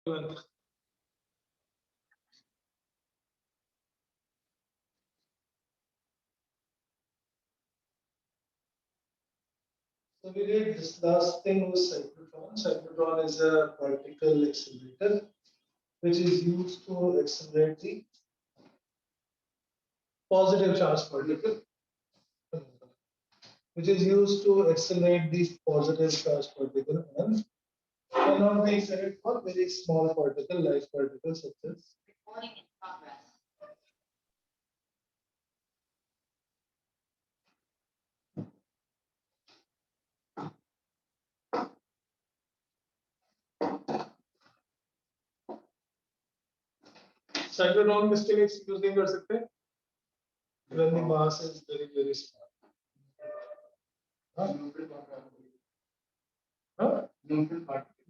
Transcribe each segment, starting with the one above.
So we did this last thing was cyclotron. Cyclotron is a particle accelerator which is used to accelerate the positive charge particle, which is used to accelerate the positive charge particle and cannot be accelerated for very small particle like particles such as recording in progress. Cyclotron किसके लिए use नहीं कर सकते? When the mass is very small.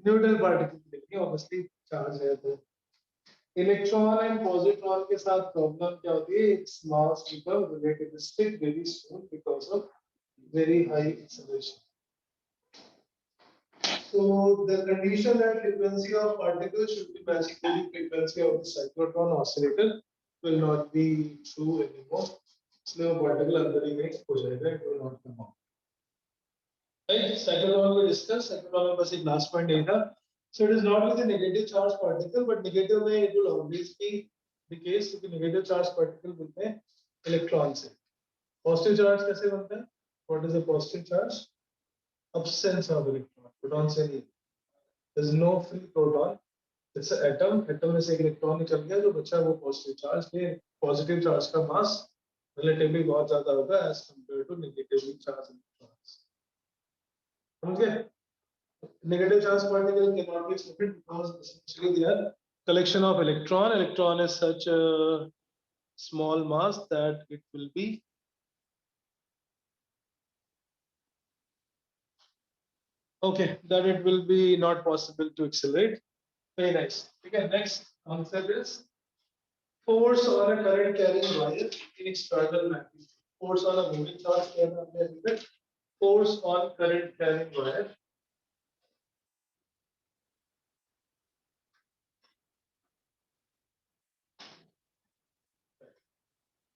Neutral particle के लिए obviously charge है तो electron and positron के साथ प्रॉब्लम क्या होती है? Its mass becomes relativistic very soon because of very high acceleration. So the condition that frequency of particles should be matching to the frequency of the cyclotron oscillator will not be true anymore. इसलिए वो particle अंदर ही में हो जाएगा, it will not come out. Right? Cyclotron we discussed. Cyclotron में बस एक last point यही था. So it is not with a negative charge particle, but negative में it will always be the case with the negative charge particle बनते हैं electron से. Positive charge कैसे बनता है? What is a positive charge? Absence of electron. Proton से नहीं. There is no free proton. It's an atom. Atom में से एक electron निकल गया जो बचा वो positive charge के positive charge का mass relatively बहुत ज़्यादा होगा as compared to negatively charged electrons. Okay. Negative charge particle cannot be split because essentially they are collection of electron. Electron is such a small mass that it will be that it will be not possible to accelerate. Very nice. Okay, next concept is force on a current carrying wire in external magnetic. Force on a moving charge carrying force on current carrying wire.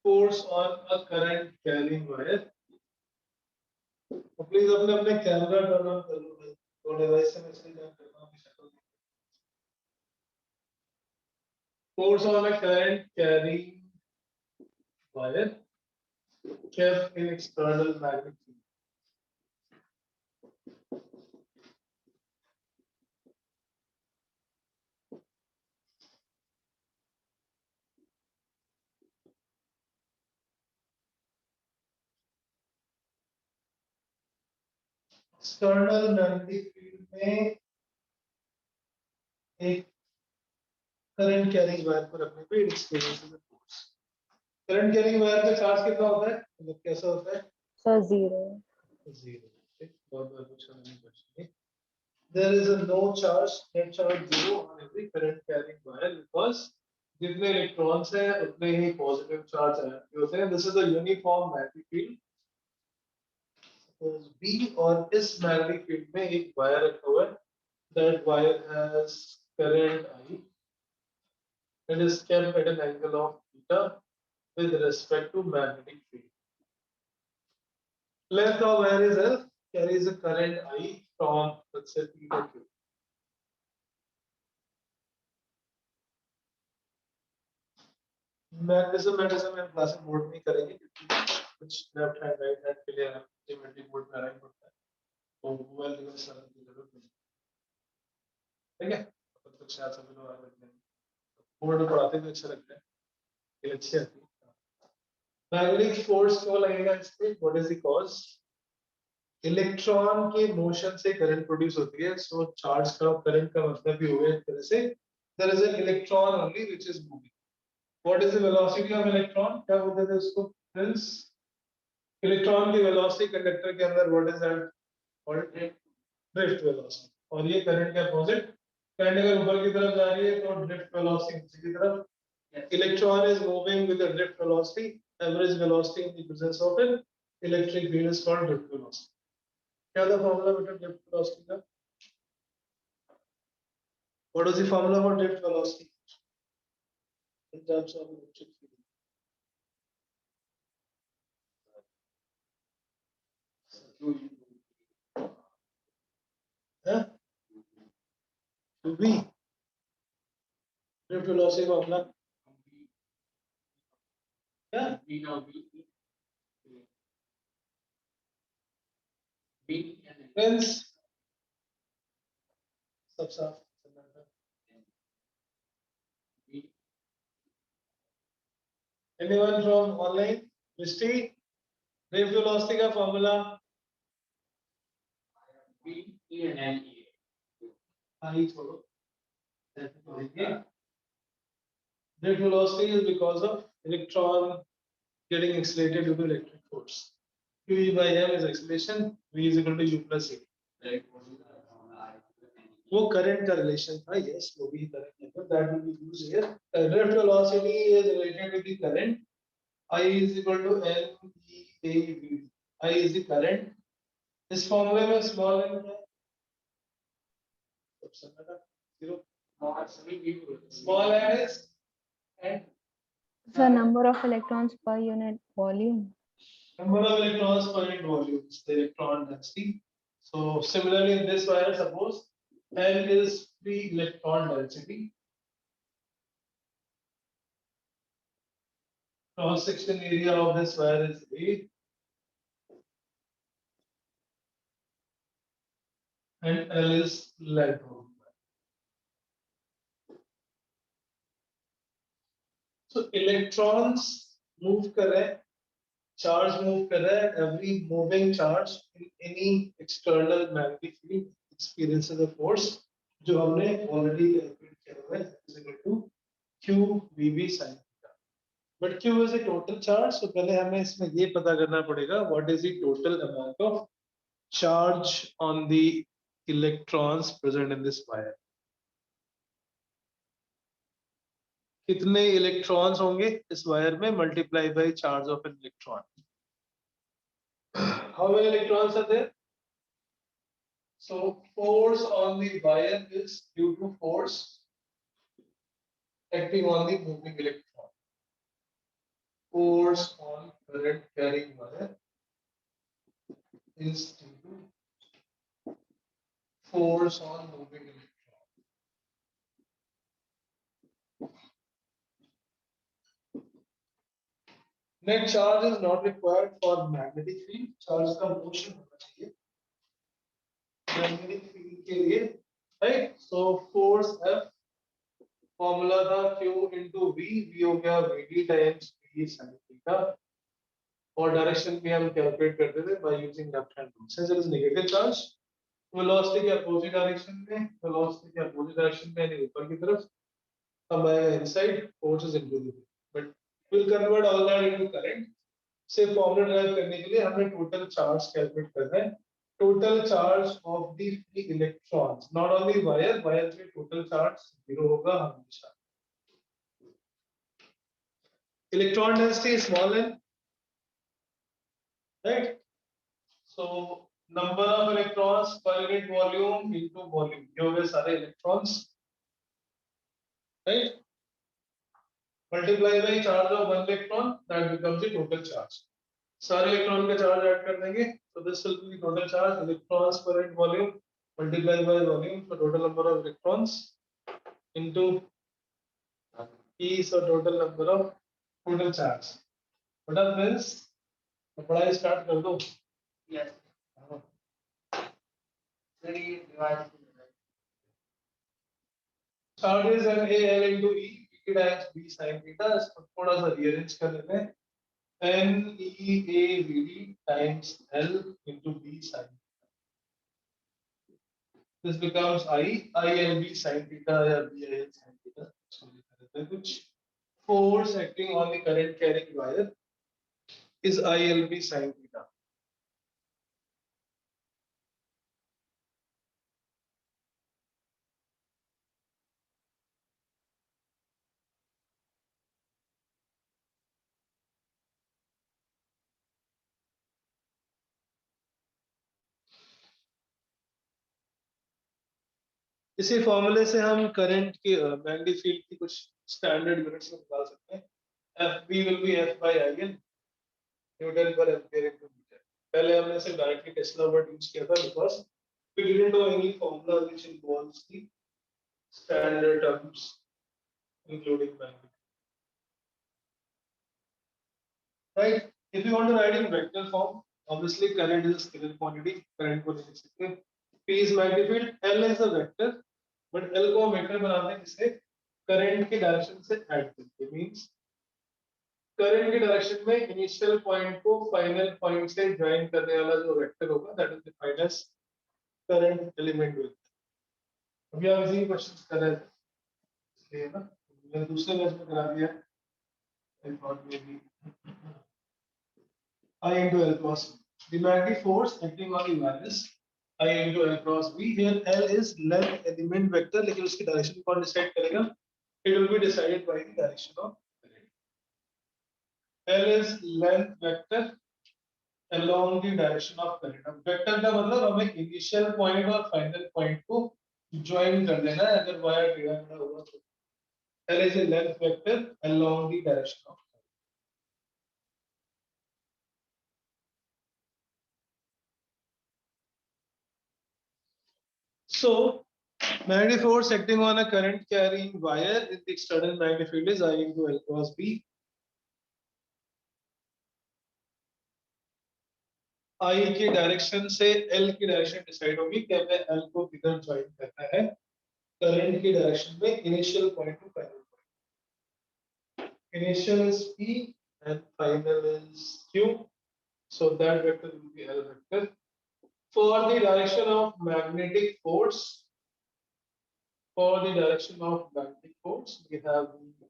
Force on a current carrying wire. Please अपने अपने camera turn on कर लो भाई, तो device से message करना हमेशा. Force on a current carrying wire kept in external magnetic field. External magnetic field में एक करंट कैरिंग वायर को रखने पे it experiences a force. Current carrying wire का चार्ज कितना होता है? मतलब कैसा होता है? Sir zero. बहुत बार पूछा मैंने question. There is a no charge, net charge zero on every current carrying wire because जितने इलेक्ट्रॉन्स हैं उतने ही पॉजिटिव चार्ज होते हैं. This is a uniform magnetic field. Suppose B और इस मैग्नेटिक फील्ड में एक वायर रखा हुआ है. That wire has current I. It is kept at an angle of theta with respect to magnetic field. Length of wire is L, carries a current I from let's say P to Q. Magnetism हम class में board में करेंगे क्योंकि कुछ left hand right hand के लिए geometric board में arrange होता है तो मोबाइल डिवाइस सारा की जरूरत नहीं. ठीक है, तो कुछ याद सभी लोग आ रहे हैं बोर्ड में पढ़ाते भी अच्छा लगता है, ये अच्छी आती है. मैग्नेटिक फोर्स क्यों लगेगा इस पे? What is the cause? Electron के मोशन से करंट प्रोड्यूस होती है. सो चार्ज का करंट का मतलब भी हो गया एक तरह से there is an electron only which is moving. What is the velocity of electron? क्या बोलते थे उसको फ्रेंड्स? इलेक्ट्रॉन की वेलोसिटी कंडक्टर के अंदर what is that called? Drift velocity. और ये करंट के अपोजिट, करंट अगर ऊपर की तरफ जा रही है तो ड्रिफ्ट वेलोसिटी नीचे की तरफ. Electron is moving with the drift velocity. Average velocity in the presence of an electric field is called drift velocity. क्या था फॉर्मूला बेटा ड्रिफ्ट वेलोसिटी का? What is the formula for drift velocity in terms of electric field? Huh? To be drift velocity formula. Yeah. Friends, सब साफ anyone from online? Misty, drift velocity का formula आई छोड़ो drift velocity is because of electron getting accelerated due to electric force. Q by m is acceleration, v is equal to u plus a. वो current का relation था, yes, वो भी current है, that will be used here. Drift velocity is related to the current. I is equal to N E A V. I is the current. इस फॉर्मूले में small n क्या है? Zero. Small n is n. The number of electrons per unit volume. Number of electrons per unit volume is the electron density. So similarly in this wire, suppose N is the electron density. Cross section area of this wire is A. And L is length. So electrons move correct. Charge move correct. Every moving charge in any external magnetic field experiences a force. जो हमने already calculate किया हुआ है is equal to Q VB sin theta. But Q is a total charge, so पहले हमें इसमें ये पता करना पड़ेगा what is the total amount of charge on the electrons present in this wire. कितने इलेक्ट्रॉन्स होंगे इस वायर में multiply by charge of an electron. How many electrons are there? So force on the wire is due to force acting on the moving electron. Force on current carrying wire is due to force on moving electron. Net charge is not required for magnetic field. Charge का motion होना चाहिए magnetic field के लिए, right? So force F formula था Q into V, V हो गया VD times V sin theta. और direction भी हम कैलकुलेट करते थे by using left hand rule. Since it is negative charge, velocity के opposite direction में, velocity के opposite direction में यानी ऊपर की तरफ, हम आएगा inside, force is into the, but we'll convert all that into current. से फॉर्मूला ड्राइव करने के लिए हमें टोटल चार्ज कैलकुलेट करना है. Total charge of the free electrons, not only wire, wire पे टोटल चार्ज 0 होगा हमेशा. Electron density small n, right? So number of electrons per unit volume into volume, ये हो गए सारे electrons, right? Multiply by charge of one electron, that becomes the total charge. सारे electron का charge add कर देंगे, so this will be total charge, electrons per unit volume multiplied by volume, so total number of electrons into E, so total number of total charge. What are this? तो पढ़ाई start कर दो. Yes. Charge is an A L into E, P times B sin theta. इसको थोड़ा सा rearrange कर लेते हैं. N E A V D times L into B sin. This becomes ILB sin theta या BIL sin theta. Which force acting on the current carrying wire is ILB sin theta. इसी फॉर्मूले से हम current की magnetic field की कुछ standard units में निकाल सकते हैं. FB will be F by IN, Newton पर एम्पीयर इनटू मीटर. पहले हमने इसे डायरेक्टली टेस्ला वर्ड यूज किया था because we didn't know any formula which involves the standard terms including magnetic. Right? If you want to write in vector form, obviously current is a scalar quantity. Current को लिख सकते हैं. P is magnetic field. L is a vector, but L को हम vector बनाते हैं जिसे current के डायरेक्शन से ऐड करके. मींस करंट के डायरेक्शन में इनिशियल पॉइंट को फाइनल पॉइंट से ज्वाइन करने वाला जो वेक्टर होगा that is defined as current element vector. अभी हम इसी क्वेश्चन कर रहे थे इसलिए ना मैंने दूसरे बैच में करा दिया. I thought maybe I into L cross B. The magnetic force acting on the wire is I into L cross B. Here L is length element vector, लेकिन उसकी डायरेक्शन कौन डिसाइड करेगा? It will be decided by the direction of current. L is length vector along the direction of current. अब vector का मतलब हमें initial point और final point को ज्वाइन कर देना है अगर वायर टेढ़ा मेढ़ा होगा तो. L is a length vector along the direction of. So, magnetic force acting on a current carrying wire in the external magnetic field is I into L cross B. I की direction से L की direction decide होगी कि हमें L को किधर join करना है करंट की डायरेक्शन में initial point two final point. Initial is P and final is Q. So that vector will be L vector. For the direction of magnetic force, we have the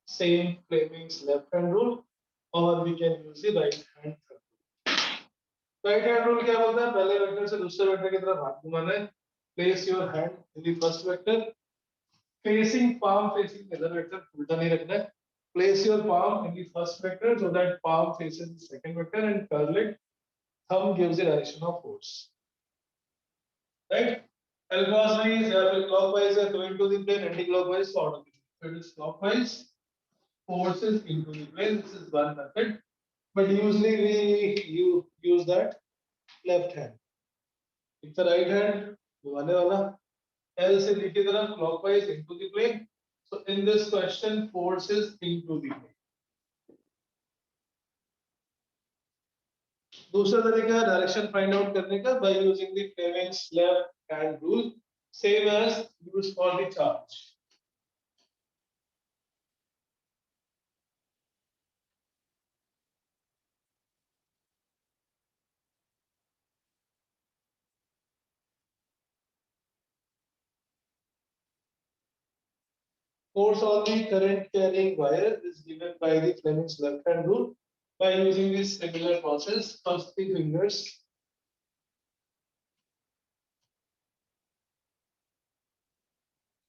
same Fleming's left hand rule, or we can use the right hand rule. Right hand rule क्या बोलता है? पहले vector से दूसरे vector की तरफ हाथ घुमाना है. Place your hand in the first vector, facing palm facing the other vector. उल्टा नहीं रखना है. Place your palm in the first vector so that palm faces the second vector and curl it. Thumb gives the direction of force. Right? L cross B is clockwise going to the plane, anti-clockwise out of the plane. So it is clockwise, forces into the plane. This is one method, but usually we use that left hand. It's the right hand, घुमाने वाला. L से B की तरफ clockwise into the plane. So in this question, forces into the plane. दूसरा तरीका है direction find out करने का by using the Fleming's left hand rule, same as used for the charge. Force on the current carrying wire is given by the Fleming's left hand rule by using this similar process. First the fingers.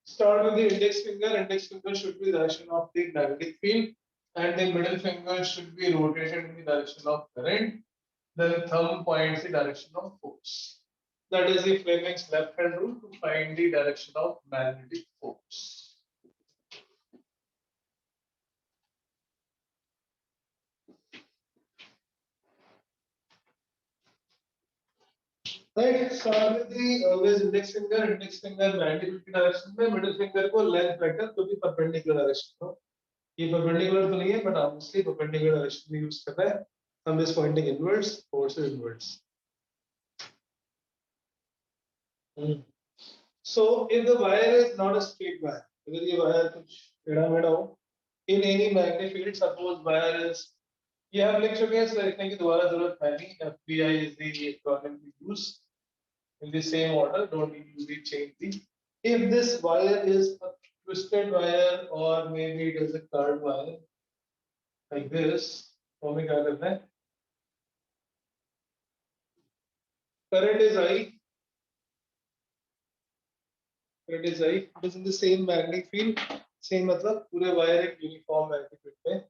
Start with the index finger. Index finger should be the direction of the magnetic field, and the middle finger should be rotated in the direction of current. Then thumb points the direction of force. That is the Fleming's left hand rule to find the direction of magnetic force. Right, start with the always index finger magnetic direction में, middle finger को length vector तो भी perpendicular direction को. ये perpendicular तो नहीं है, but obviously perpendicular direction में use कर रहा है. Thumb is pointing inwards, force is inwards. So if the wire is not a straight wire, अगर ये wire कुछ टेढ़ा मेढ़ा हो, in any magnetic field, suppose wire is, ये हम लिख चुके हैं, इसलिए लिखने की दोबारा जरूरत है नहीं. FBI is the acronym we use. In the same order, don't usually change the. If this wire is a twisted wire or maybe it is a curved wire like this, तो हमें क्या करना है? Current is I. Current is I. It is in the same magnetic field. Same मतलब पूरे wire एक uniform magnetic field में.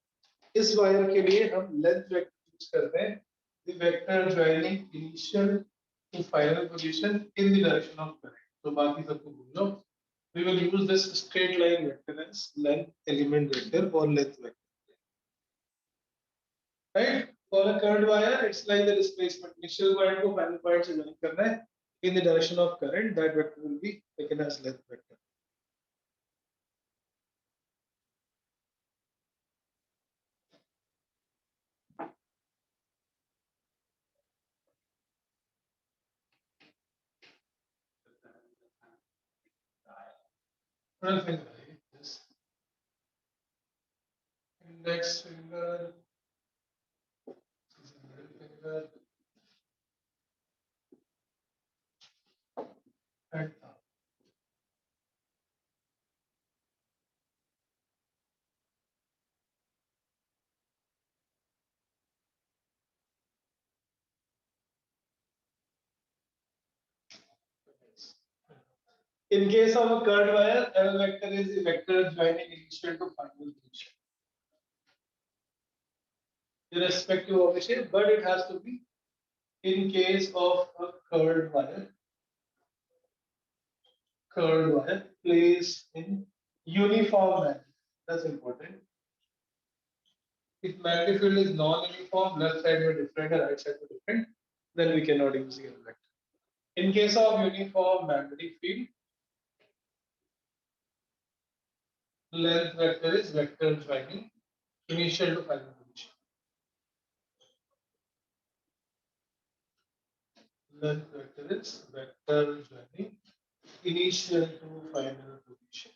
इस wire के लिए हम length vector use करते हैं. The vector joining initial to final position in the direction of current. तो बाकी सबको भूल जाओ. we will use this straight line vector as length element vector or length vector. Right? For a curved wire, it's like the displacement. Initial point को final point से join करना है. In the direction of current, that vector will be taken as length vector. Middle finger, yes. Index finger, middle finger, and thumb. In case of a curved wire, L vector is the vector joining initial to final position, irrespective of the shape, but it has to be in case of a curved wire placed in uniform magnet. That's important. If magnetic field is non-uniform, left side will different and right side will different, then we cannot use the L vector. In case of uniform magnetic field, length vector is vector joining initial to final position. Length vector is vector joining initial to final position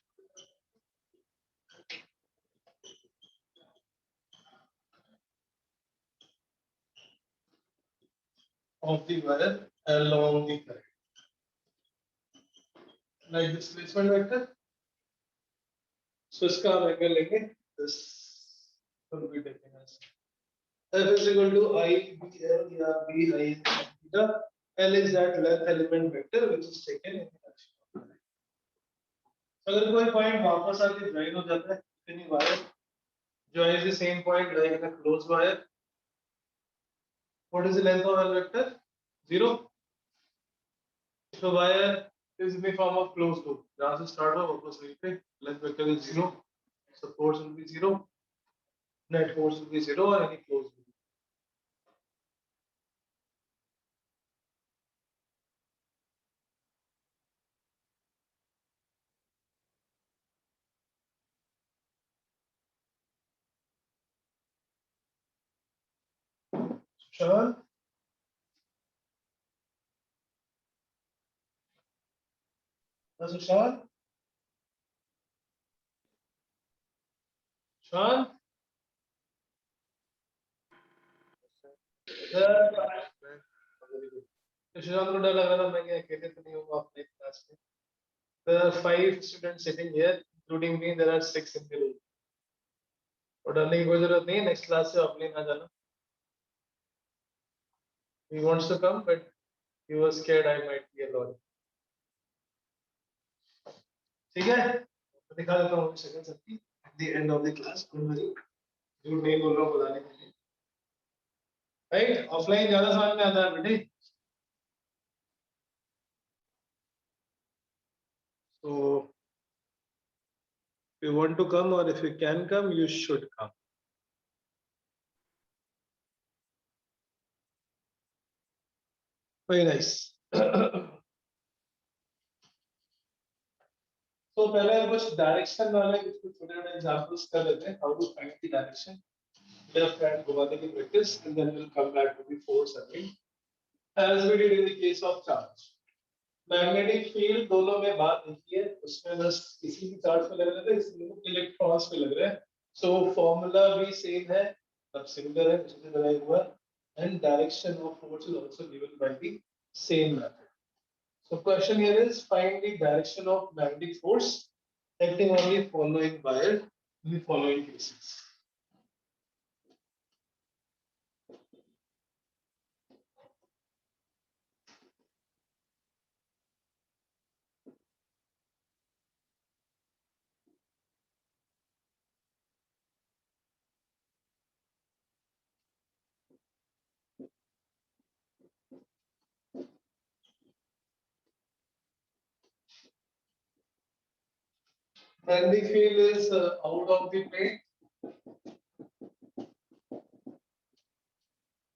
of the wire along the current. Like displacement vector. So इसका हम angle लेंगे. This will be taken as F is equal to I B L या B I theta. L is that length element vector which is taken in the direction of current. अगर कोई point वापस आके join हो जाता है, any wire joins the same point like in a closed wire. What is the length of L vector? 0. So wire is in the form of closed loop. जहाँ से start हुआ वापस वहीं पे length vector is 0. So force will be 0. Net force will be 0 or any closed loop. Sure. That's Sean. Sean. Sean को डर लग रहा था मैं कि अकेले तो नहीं हूँ अपने क्लास में. There are 5 students sitting here, including me. There are 6 in the room. और डरने की कोई जरूरत नहीं है. Next class से offline आ जाना. He wants to come, but he was scared I might be alone. ठीक है? मैं दिखा देता हूँ सेकंड सबकी. At the end of the class, don't worry. झूठ नहीं बोल रहा हूँ बताने के लिए. Right? Offline ज़्यादा समझ में आता है बेटे. So, if you want to come or if you can come, you should come. Very nice. So पहले हम कुछ डायरेक्शन वाले कुछ छोटे-छोटे एग्जांपल्स कर लेते हैं. How to find the direction. Left hand घुमाने की practice and then we'll come back to the force again. As we did in the case of charge. Magnetic field दोनों में बात देखिए. उसमें बस किसी भी चार्ज पे लग रहा है, इसमें इलेक्ट्रॉन्स पे लग रहा है. So formula भी same है. सब सिमिलर है. कुछ भी बनाया हुआ है. And direction of force is also given by the same method. So question here is find the direction of magnetic force acting on the following wire in the following cases. magnetic field is out of the plane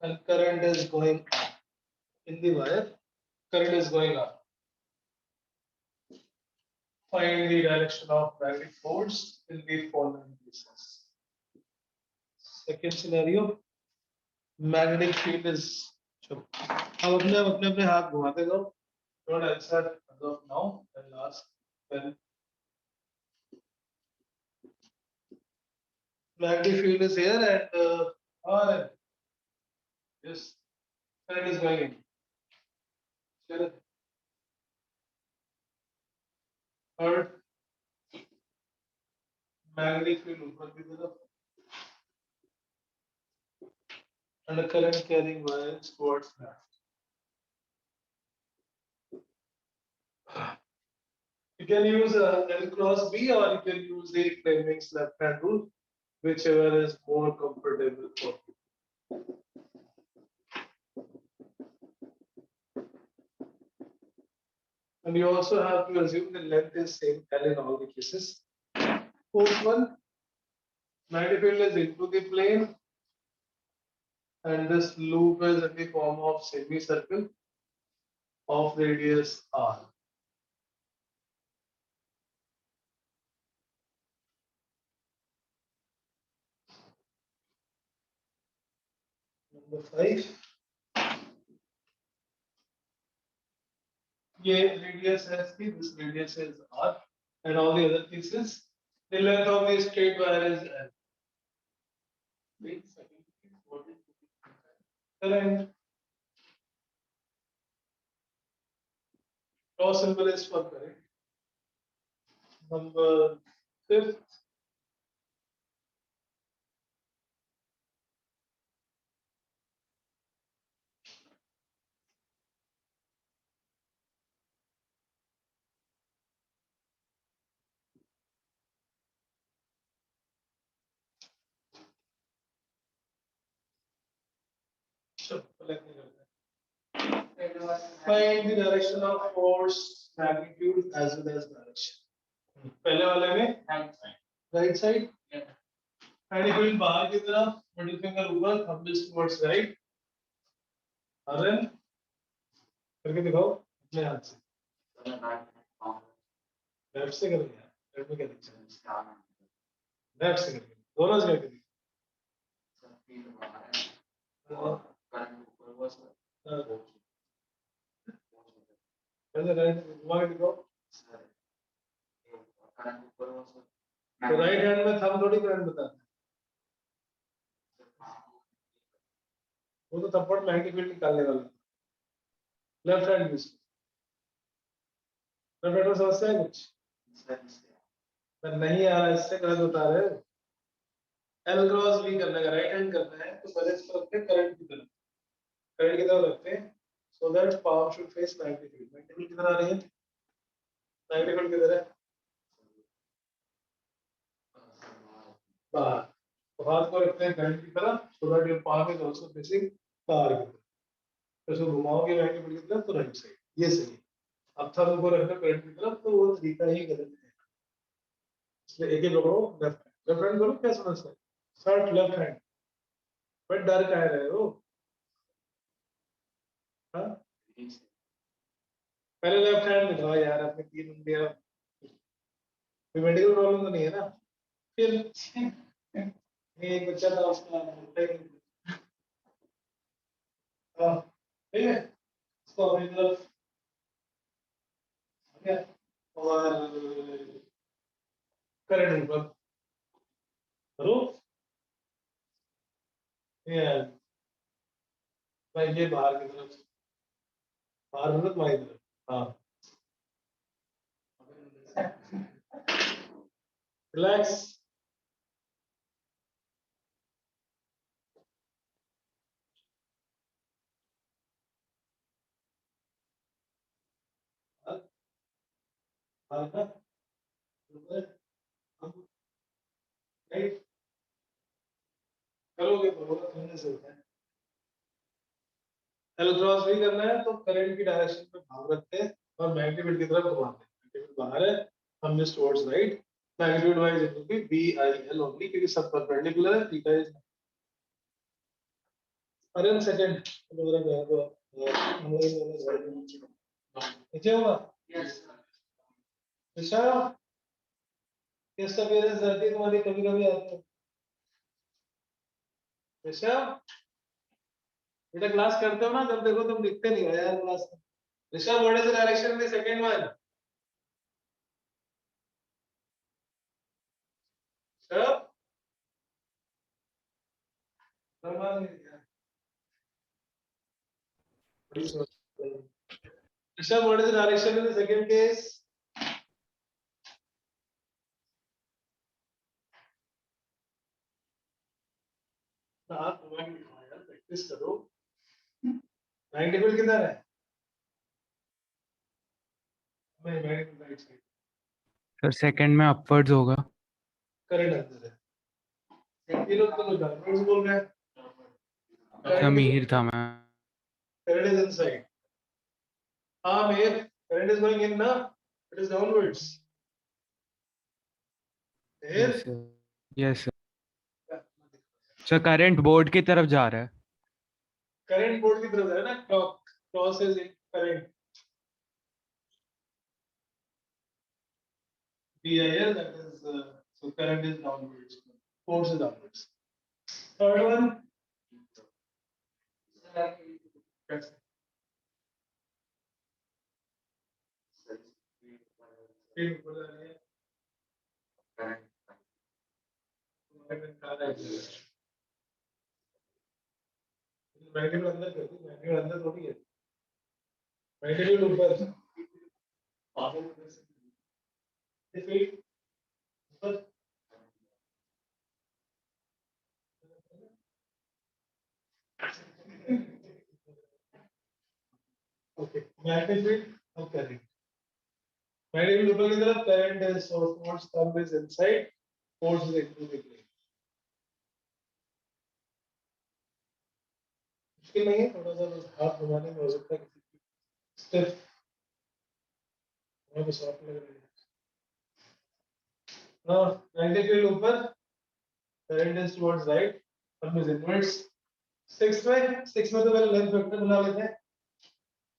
and current is going up. In the wire, current is going up. Find the direction of magnetic force in the following cases. Second scenario, magnetic field is. अब अपने अपने अपने हाथ घुमाते जाओ. Don't answer as of now. And last, when magnetic field is here and yes, current is going in. Clear? Third, magnetic field ऊपर की तरफ and a current carrying wires towards left. You can use L cross B or you can use the Fleming's left hand rule, whichever is more comfortable for you. And you also have to assume the length is same L in all the cases. Fourth one, magnetic field is into the plane and this loop is in the form of semicircle of radius r. Number 5. Radius has P, this radius is R, and all the other pieces. The length of the straight wire is L. Wait a second. What is current? Cross symbol is for current. Number 5. Sure, let me know. Find the direction of force, magnitude as well as direction. पहले वाले में right side, magnetic field बाहर की तरफ, middle finger ऊपर, thumb is towards right. Arun, करके दिखाओ अपने हाथ से. लेफ्ट से करेंगे यार, लेफ्ट में क्या दिखता है? लेफ्ट से करेंगे, दोनों से करके दिखाओ. पहले राइट घुमा के दिखाओ. तो राइट हैंड में थंब थोड़ी करंट बताता है. वो तो थप्पड़ मैग्नेटिक फील्ड निकालने वाला. Left hand use. Left hand में समस्या है कुछ? पर नहीं आ रहा, इससे गलत बता रहे हो. एल क्रॉस बी करने का राइट हैंड करना है तो पहले इसको रखते हैं करंट की तरफ. करंट की तरफ रखते हैं so that power should phase magnetic field. Magnetic field किधर आ रही है? मैग्नेटिक फील्ड किधर है? बाहर. तो हाथ को रखते हैं करंट की तरफ so that your power is also facing बाहर की तरफ. तो इसको घुमाओगे मैग्नेटिक फील्ड की तरफ तो राइट साइड. ये सही है. अब थंब को रखना करंट की तरफ तो वो तरीका ही गलत है. इसलिए एक ही पकड़ो. लेफ्ट हैंड करो. क्या समझते हैं? Short left hand. बट डर कह रहे हो? हाँ, पहले लेफ्ट हैंड दिखाओ यार. अपने 3 उंगलियां. कोई मेडिकल प्रॉब्लम तो नहीं है ना? फिर एक बच्चा था उसका हाँ, ठीक है. इसको अपनी तरफ और करंट ऊपर करो. ये बाहर की तरफ. बाहर मतलब तुम्हारी तरफ. हाँ. रिलैक्स. करोगे तो होगा, करने से होता है. एल क्रॉस भी करना है तो करंट की डायरेक्शन में भाग रखते हैं और मैग्नेटिक फील्ड की तरफ घुमाते हैं. मैग्नेटिक फील्ड बाहर है, हम is towards right. Magnitude wise it will be BIL only क्योंकि सब perpendicular है, theta is अरे न सेकंड तो मेरा गया तो नीचे होगा दिशा किस अपीयरेंस रहती है तुम्हारी कभी कभी आती है दिशा बेटा क्लास करते हो ना जब देखो तुम लिखते नहीं हो यार क्लास में दिशा what is the direction in the second one सब नॉर्मल दिशा what is the direction in the second case आप प्रैक्टिस करो 90 बिल किधर है मैं magnetic right side sir second में अपवर्ड्स होगा। करंट अंदर है ये लोग तो डाउनवर्ड्स बोल रहे हैं अच्छा मिहिर था मैं। current is inside here current is going in na it is downwards here yes sir, yes sir. Sir current board की तरफ जा रहा है। current board की तरफ जा रहा है ना cross is in current BIL that is so current is downwards force is downwards third one speed ऊपर जा रही है मैग्नेट अंदर कर दी मैग्नेट अंदर थोड़ी है मैग्नेट ऊपर speed ऊपर okay magnitude of current magnitude ऊपर की तरफ current is so force thumb is inside force is into the plane मुश्किल नहीं है थोड़ा सा बस हाथ घुमाने में हो सकता है किसी स्टिफ बहुत सॉफ्ट लग रही है now magnitude ऊपर current is towards right thumb is inwards 6 में तो पहले लेंथ वेक्टर बना लेते हैं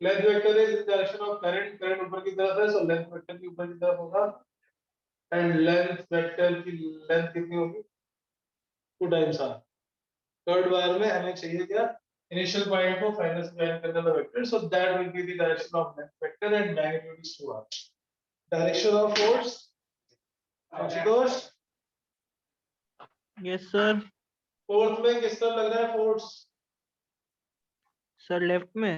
length vector is in direction of current current ऊपर की तरफ है सो लेंथ वेक्टर भी ऊपर की तरफ होगा एंड लेंथ वेक्टर की लेंथ कितनी होगी 2 टाइम्स r थर्ड वायर में हमें चाहिए क्या इनिशियल पॉइंट को फाइनल से ज्वाइन करने वाला vector so that will be the direction of length vector and magnitude is 2r direction of force Ashutosh yes sir. Fourth में किस तरह लग रहा है फोर्स सर लेफ्ट में।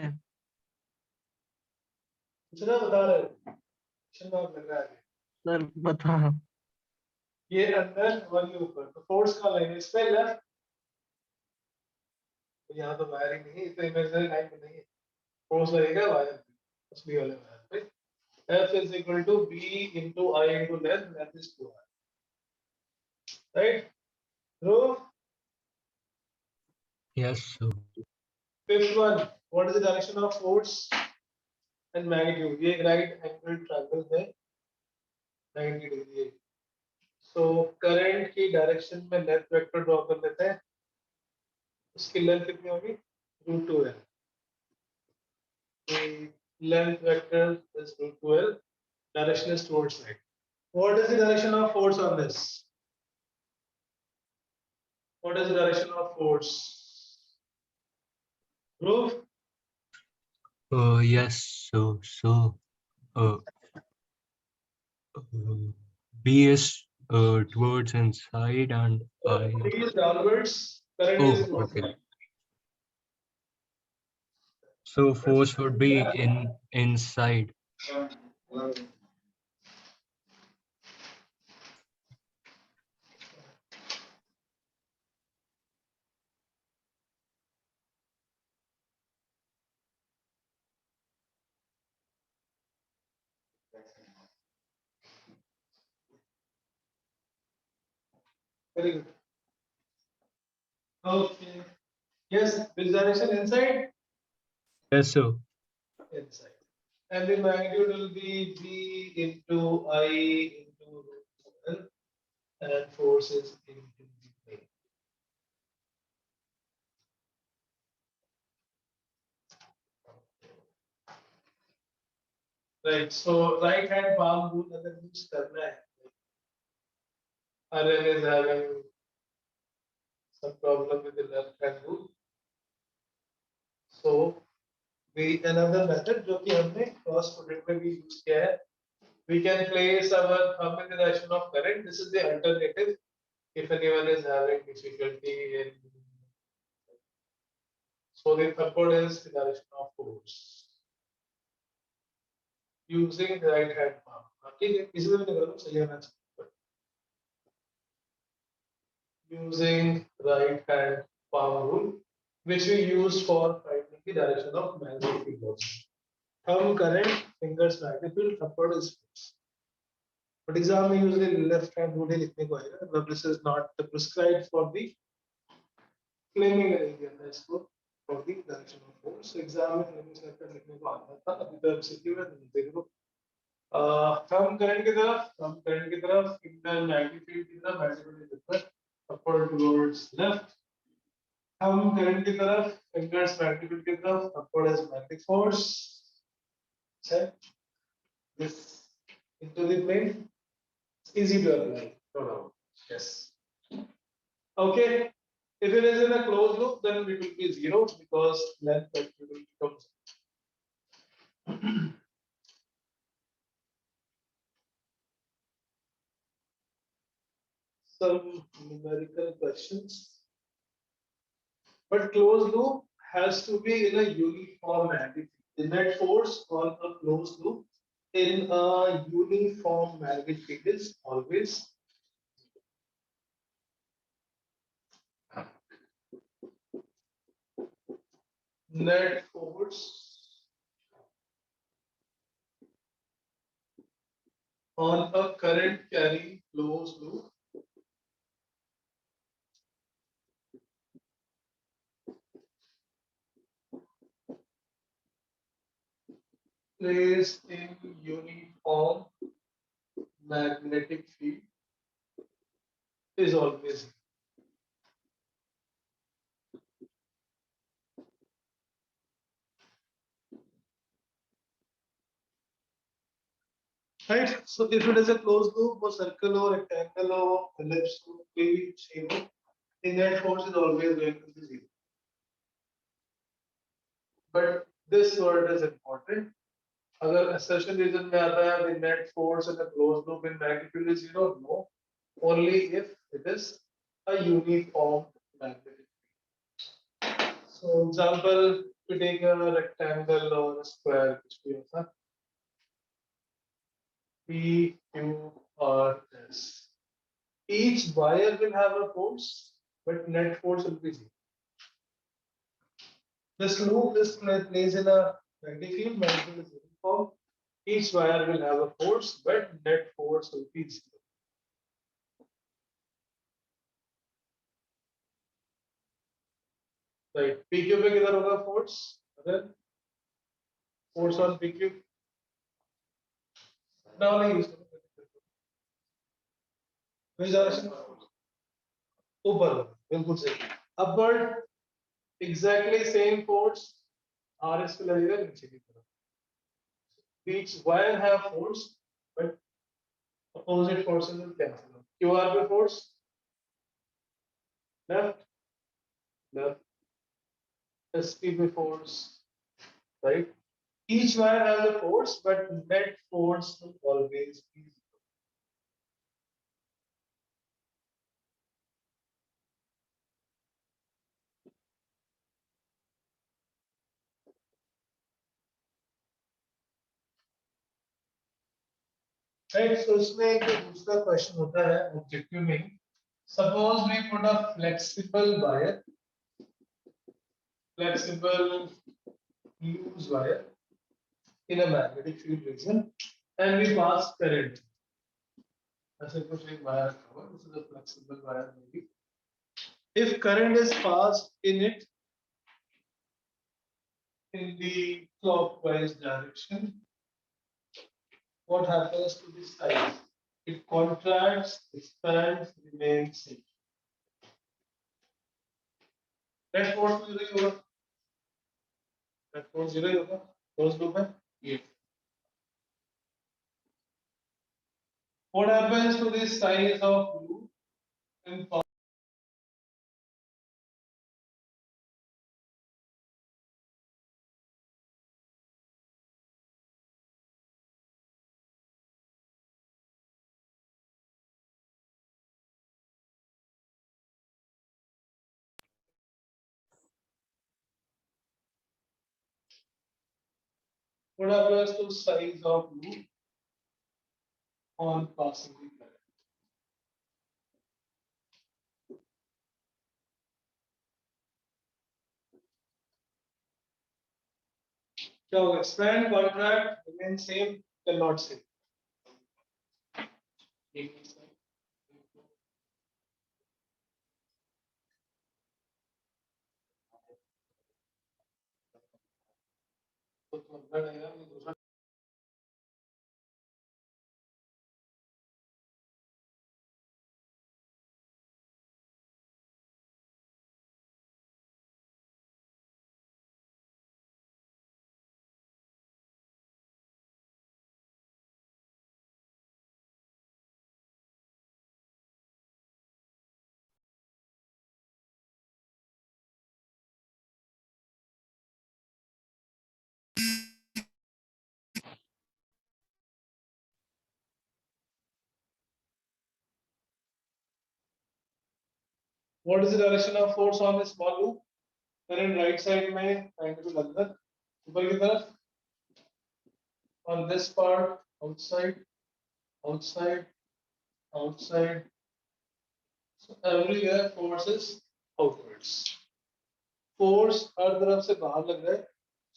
दूसरा बता रहे हो क्वेश्चन मार्क लग रहा है सर बता। ये अंदर और ये ऊपर तो फोर्स का लाइन इस पे लेफ्ट तो यहाँ तो वायर ही नहीं है तो इमेजिनरी लाइन में नहीं है फोर्स लगेगा वायर पे असली वाले वायर पे F is equal to B into I into length that is 2r right proof Yes, sir. fifth one what is the direction of force and magnitude ये right angle triangle है 90 degree है so current की direction में length vector draw कर लेते हैं उसकी length कितनी होगी √2l the length vector is √2l direction is towards right what is the direction of force on this what is the direction of force proof Yes, so uh, B is towards inside and I. B is downwards current Oh, is towards okay. right So force would be inside. very good okay yes which direction inside Yes, sir. inside and the magnitude will be B into I into √2l and force is in the plane. Right, so right hand palm rule अगर use करना है, Aryan is having some problem with the left hand rule. So we another method जो कि हमने cross product में भी use किया है, we can place our thumb in the direction of current. This is the alternative if anyone is having difficulty in, so the thumb is the direction of force using the right hand palm. ठीक है, किसी में निकालो सही होना चाहिए. Using right hand palm rule, which we use for finding the direction of magnetic field. Thumb current, fingers magnetic field, thumb is force. But exam में usually left hand rule ही लिखने को आएगा, but this is not prescribed for the flaming area, इसको for the direction of force. So exam में flaming circle लिखने को आता था, अभी तो MCQ है, देखो thumb current की तरफ finger magnetic field की तरफ magnetic field upward towards left. Thumb current की तरफ fingers magnetic field की तरफ upward is magnetic force. Set this into the plane. It's easy to apply. No doubt. Yes. Okay. If it is in a closed loop, then it will be zero because length actually becomes. Some numerical questions. But closed loop has to be in a uniform magnetic field. The net force on a closed loop in a uniform magnetic field is always net force on a current carrying closed loop placed in uniform magnetic field is always. Right. So if it is a closed loop or circle or rectangle or ellipse, maybe same, the net force is always going to be zero. But this word is important. अगर assertion reason में आता है the net force in a closed loop in magnetic field is zero, no. Only if it is a uniform magnetic field. So example, we take a rectangle or a square, which we have P, Q, R, S. Each wire will have a force, but net force will be zero. This loop is placed in a magnetic field, magnetic field is uniform. Each wire will have a force, but net force will be zero. Right, PQ पे किधर होगा force? अगर force on PQ now नहीं use करो. Which direction? ऊपर, बिल्कुल सही. Upward, exactly same force. RS पे लगेगा नीचे की तरफ. Each wire have force, but opposite forces will cancel out. QR पे force, left, left. SP पे force, right? Each wire has a force, but net force will always be zero. Right, so इसमें एक दूसरा question होता है objective में. Suppose we put a flexible wire, flexible loose wire in a magnetic field region, and we pass current. ऐसे कुछ एक wire रखा हुआ, this is a flexible wire maybe. If current is passed in it in the clockwise direction, what happens to the size? it contracts, expands, remains same. Net force तो zero ही होगा. Net force zero ही होगा. Closed loop है. ये. What happens to the size of loop in what happens to size of loop on passing the current? क्या होगा? Expand, contract, remain same, cannot same. तो मतलब है यार, ये दूसरा What is the direction of force on this small loop? Current right side में triangle अंदर, ऊपर की तरफ. On this part, outside, outside, outside. So everywhere force is outwards. Force हर तरफ से बाहर लग रहा है.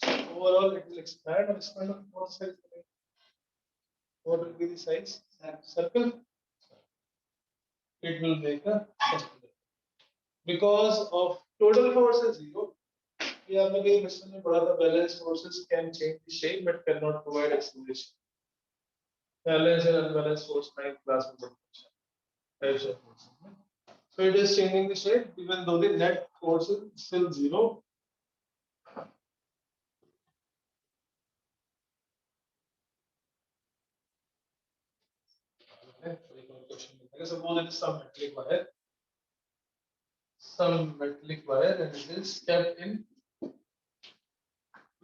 So overall it will expand and expand on what size? What will be the size? Circle. It will make a circle. Because of total force is zero. ये आपने कहीं question में पढ़ा था, balance forces can change the shape but cannot provide acceleration. Balance and unbalanced force ninth class में types of forces. So it is changing the shape even though the net force is still zero. Suppose it is some metallic wire. Some metallic wire and it is kept in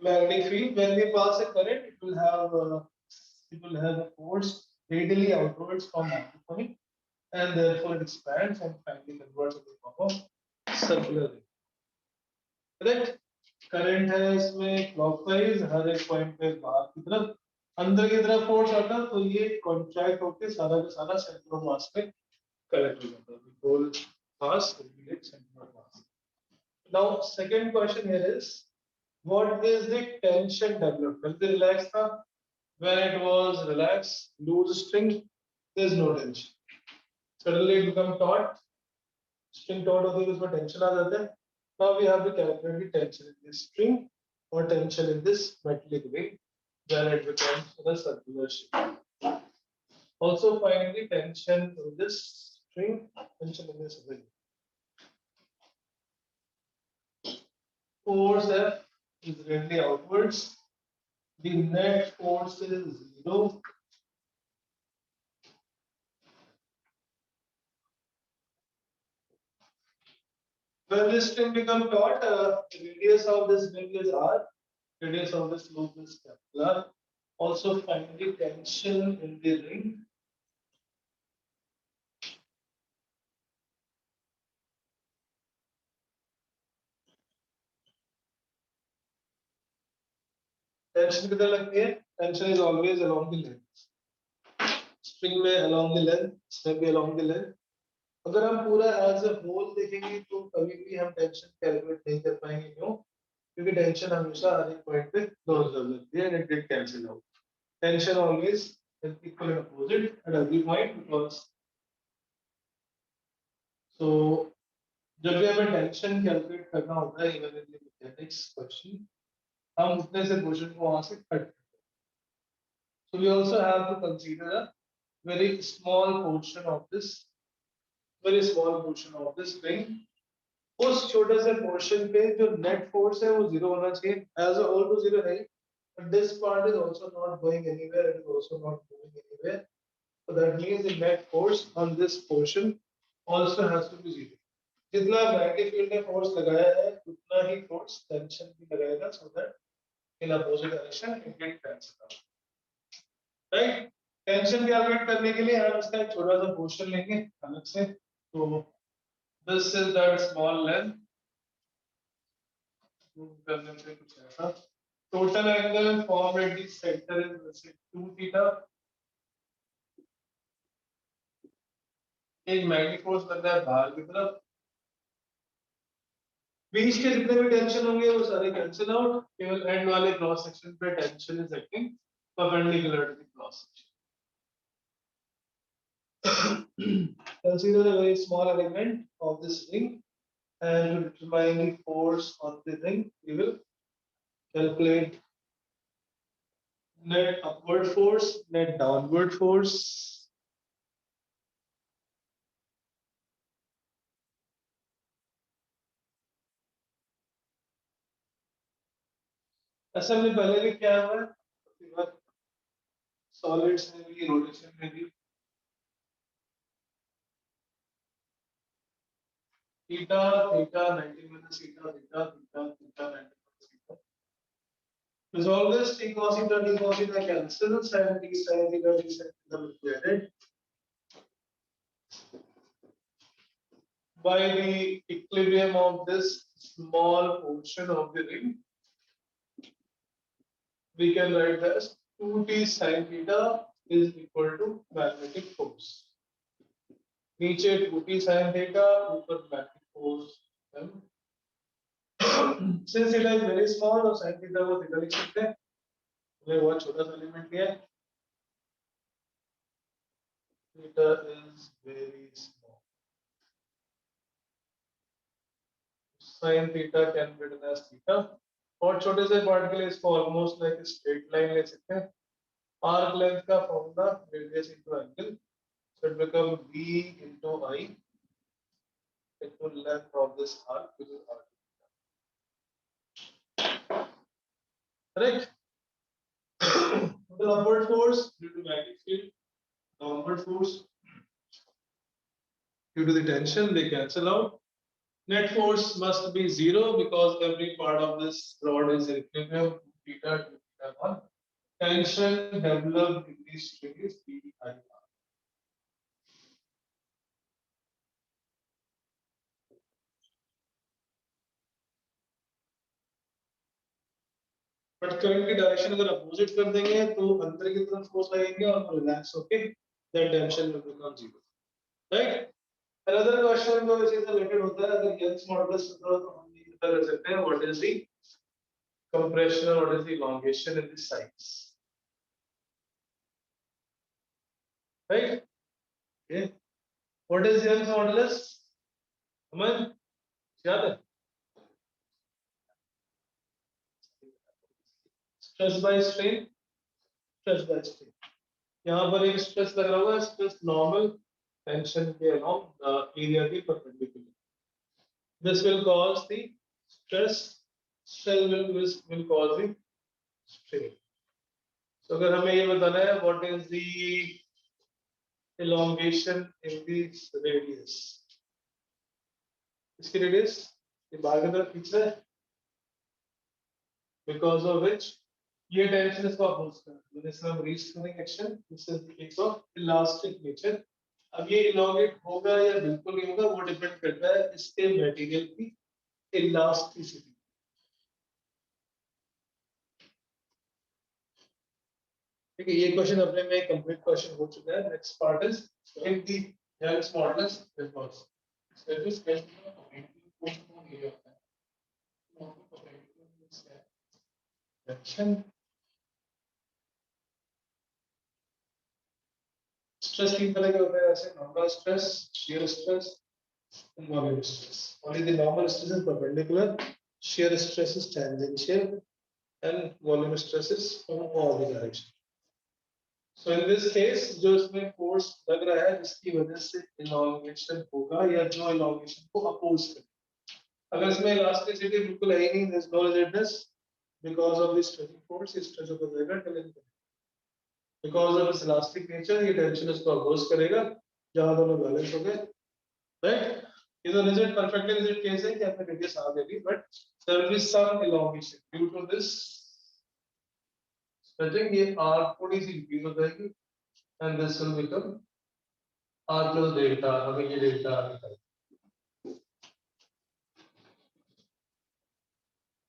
magnetic field. When we pass a current, it will have a force radially outwards from magnetic point, and therefore it expands and finally converts into form of circular ring. Correct? Current है इसमें clockwise, हर एक point पे बाहर की तरफ, अंदर की तरफ force आता है, तो ये contract होके सारा का सारा center of mass में collect हो जाता है. The whole mass regulates center of mass. Now, second question here is, what is the tension developed? When the relaxed था, when it was relaxed, loose string, there is no tension. Suddenly it become taut, string taut होती है, उसमें tension आ जाता है. Now we have to calculate the tension in this string or tension in this metallic ring, when it becomes in a circular shape. Also find the tension in this string, tension in this ring. Force F is radially outwards. The net force is zero. When this string becomes taut, the radius of this ring is R. Radius of this loop is capital R. Also find the tension in the ring. Tension किधर लगती है? Tension is always along the length. String में along the length, इसमें भी along the length. अगर हम पूरा as a whole देखेंगे तो कभी भी हम tension calculate नहीं कर पाएंगे, क्यों? क्योंकि tension हमेशा हर एक point पे दो रिजल्ट लगती है and it will cancel out. Tension always is equal and opposite at every point because so जब भी हमें tension calculate करना होता है even in the mechanics question, हम उतने से क्वेश्चन को वहां से cut. So we also have to consider very small portion of this, very small portion of this ring. उस छोटे से portion पे जो net force है वो zero होना चाहिए. As a whole to zero है, but this part is also not going anywhere. It is also not moving anywhere. So that means the net force on this portion also has to be zero. जितना magnetic field ने force लगाया है उतना ही force tension भी लगाएगा, so that in opposite direction it gets cancelled out. Right? Tension calculate करने के लिए हम इसका एक छोटा सा portion लेंगे अलग से. तो this is that small length. करने से कुछ ऐसा. Total angle formed at the center is let's say 2 theta. एक मैग्नेटिक फोर्स बन रहा है बाहर की तरफ. बीच के जितने भी टेंशन होंगे वो सारे कैंसिल आउट. केवल एंड वाले क्रॉस सेक्शन पे tension is acting perpendicular to the cross section. Consider a very small element of this ring, and to determine the force on the ring, we will calculate net upward force, net downward force. असल में पहले भी क्या हुआ है, solids में भी rotation में भी theta theta 90 minus theta theta theta theta 90 minus theta. Resolve this. T cos theta cancels and t sin theta will be added by the equilibrium of this small portion of the ring. We can write as 2t sin theta is equal to magnetic force. नीचे 2t sin theta, ऊपर magnetic force. Since theta is very small, और sin theta को theta लिख सकते हैं. हमने बहुत छोटा सा एलिमेंट लिया है. Theta is very small. Sin theta can be written as theta. और छोटे से पार्ट के लिए इसको ऑलमोस्ट लाइक स्ट्रेट लाइन ले सकते हैं. आर्क लेंथ का formula radius into angle, so it become v into I into length of this arc, which is r. Correct? The upward force due to magnetic field, downward force due to the tension, they cancel out. Net force must be zero because every part of this rod is in equilibrium, theta to theta 1. Tension developed in this string is PIR. But current की direction अगर opposite कर देंगे तो अंदर की तरफ force लगेंगे और रिलैक्स होके that tension will become zero. Right? Another question जो इसी से रिलेटेड होता है, अगर यंग्स मॉडुलस तो हम ये पता कर सकते हैं what is the compression or what is the elongation in the sides. Right? Okay. What is Young's modulus? Aman, याद है? Stress by strain, stress by strain. यहाँ पर एक stress लग रहा होगा, stress normal tension के along the area के perpendicular. This will cause the stress. Stress will cause the strain. So अगर हमें ये बताना है what is the elongation in the radius. इसकी radius ये बाहर की तरफ खींच रहा है, because of which ये डायरेक्शन इसको अपोज कर रहा है. इसमें हम रीच करेंगे action. This is the case of elastic nature. अब ये इलोंगेट होगा या बिल्कुल नहीं होगा वो डिपेंड करता है इसके मटेरियल की इलास्टिसिटी. ठीक है, ये क्वेश्चन अपने में कंप्लीट क्वेश्चन हो चुका है. Next part is in the Young's modulus because this question ये होता है एक्शन. स्ट्रेस तीन तरह के होते हैं वैसे. Normal stress, shear stress and volume stress. Only the normal stress is perpendicular, shear stress is tangential, and volume stress is from all the directions. So in this case जो इसमें force लग रहा है जिसकी वजह से elongation होगा या जो elongation को अपोज करे, अगर इसमें इलास्टिसिटी बिल्कुल है ही नहीं, there's no rigidness, because of this stretching force इस स्ट्रेच को देगा telling, because of its elastic nature ये टेंशन इसको अपोज करेगा, जहां दोनों बैलेंस हो गए, राइट। ये तो रिजिड परफेक्टली रिजिड केस है कि आपने रेडियस आ गई, but there will be some elongation due to this stretching, ये r थोड़ी सी इंक्रीज हो जाएगी and this will become r plus delta, हमें ये डेल्टा r निकालना है।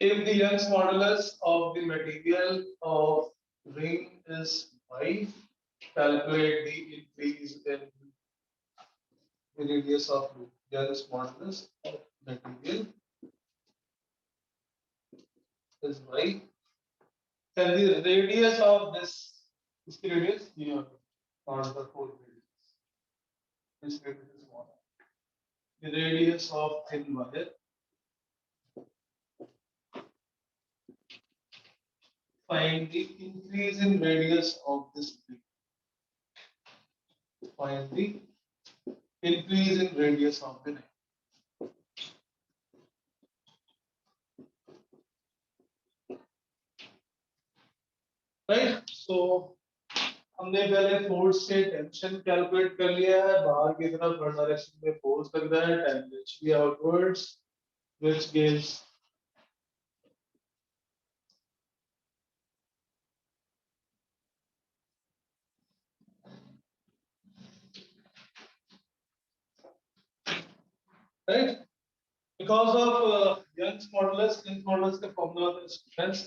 If the Young's modulus of the material of ring is y, calculate the increase in the radius of loop. Young's modulus of material is y, and the radius of this radius here, not the whole radius. This radius is 1. The radius of thin wire find the increase in radius of this ring. Find the increase in radius of the ring. Right? So हमने पहले force से tension calculate कर लिया है, बाहर की तरफ हर direction में फोर्स लग रहा है, tangentially outwards, which gives right, because of Young's modulus का फॉर्मूला होता है stress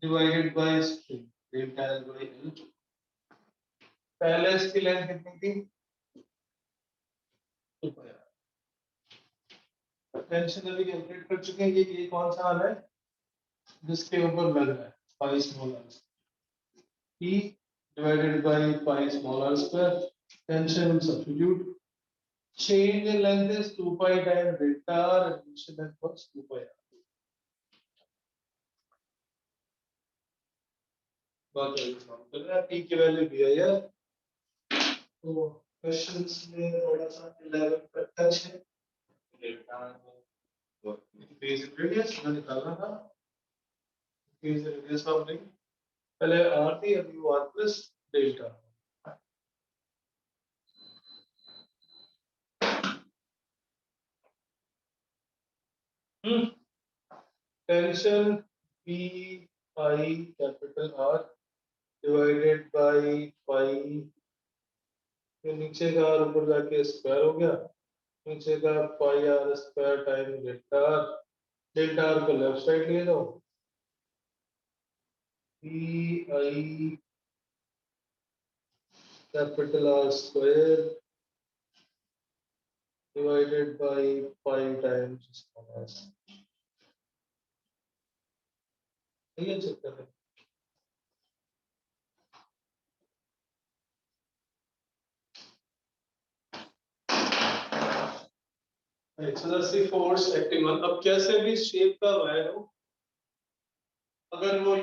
divided by strain, delta L by L। पहले इसकी लेंथ कितनी थी, 2 पाई r। टेंशन अभी कैलकुलेट कर चुके हैं कि ये कौन सा हाल है जिसके ऊपर लग रहा है, pi small r P divided by pi small r square, tension will substitute, change in length is 2 pi times delta r, and initial length was 2 pi r। बात कर रहे हैं, P की वैल्यू दिया है, तो क्वेश्चंस में थोड़ा सा 11 पर टच है, डेल्टा और increase in radius मैं निकालना था, increase in radius of ring, पहले r थी, अभी वो r plus delta। Tension P pi capital R divided by pi, ये नीचे का r ऊपर जाके स्क्वायर हो गया, नीचे का पाई r square time delta r, delta r को लेफ्ट साइड ले लो, P I capital R square divided by pi times small r। ये चेक कर रहे हैं। Right, so that's the force acting on, अब कैसे भी शेप का वायर हो, अगर वो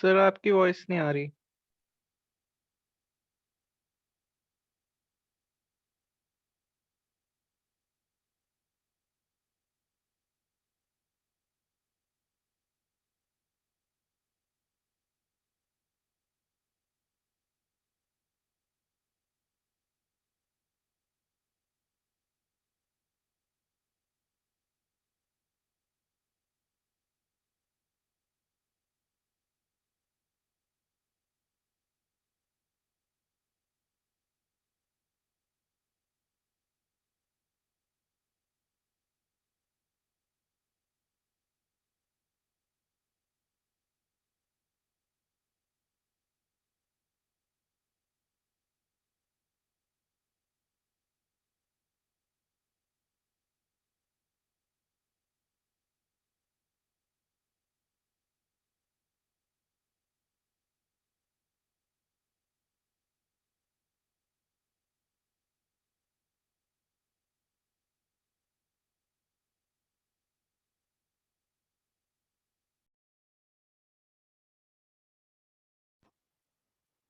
सर आपकी वॉइस नहीं आ रही।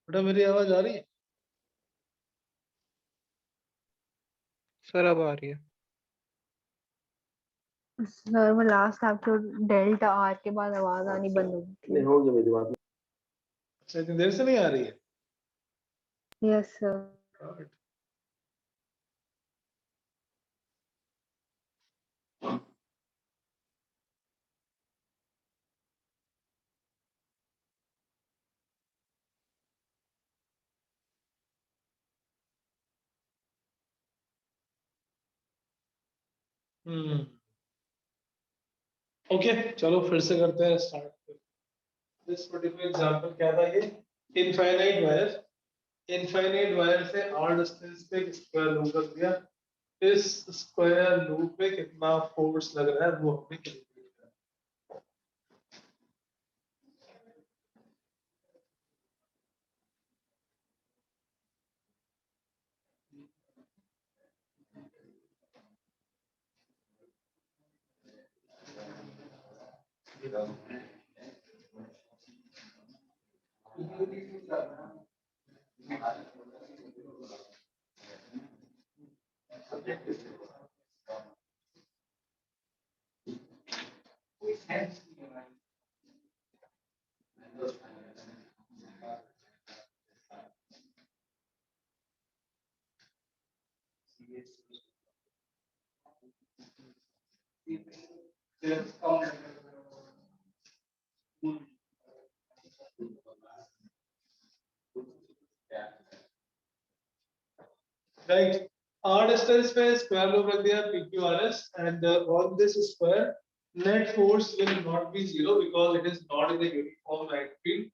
बेटा मेरी आवाज आ रही है? सर अब आ रही है। सर वो लास्ट आपको डेल्टा आर के बाद आवाज आनी बंद हो गई थी। अच्छा इतनी देर से नहीं आ रही है? Yes sir. ओके चलो फिर से करते हैं स्टार्ट। दिस पर्टिकुलर एग्जांपल क्या था ये? इनफाइनाइट वायर से आर डिस्टेंस पे एक स्क्वायर लूप रख दिया। इस स्क्वायर लूप पे कितना फोर्स लग रहा है वो हमने कैलकुलेट किया। Right. R distance पे square loop रख दिया PQRS and on this square net force will not be zero because it is not in the uniform magnetic field.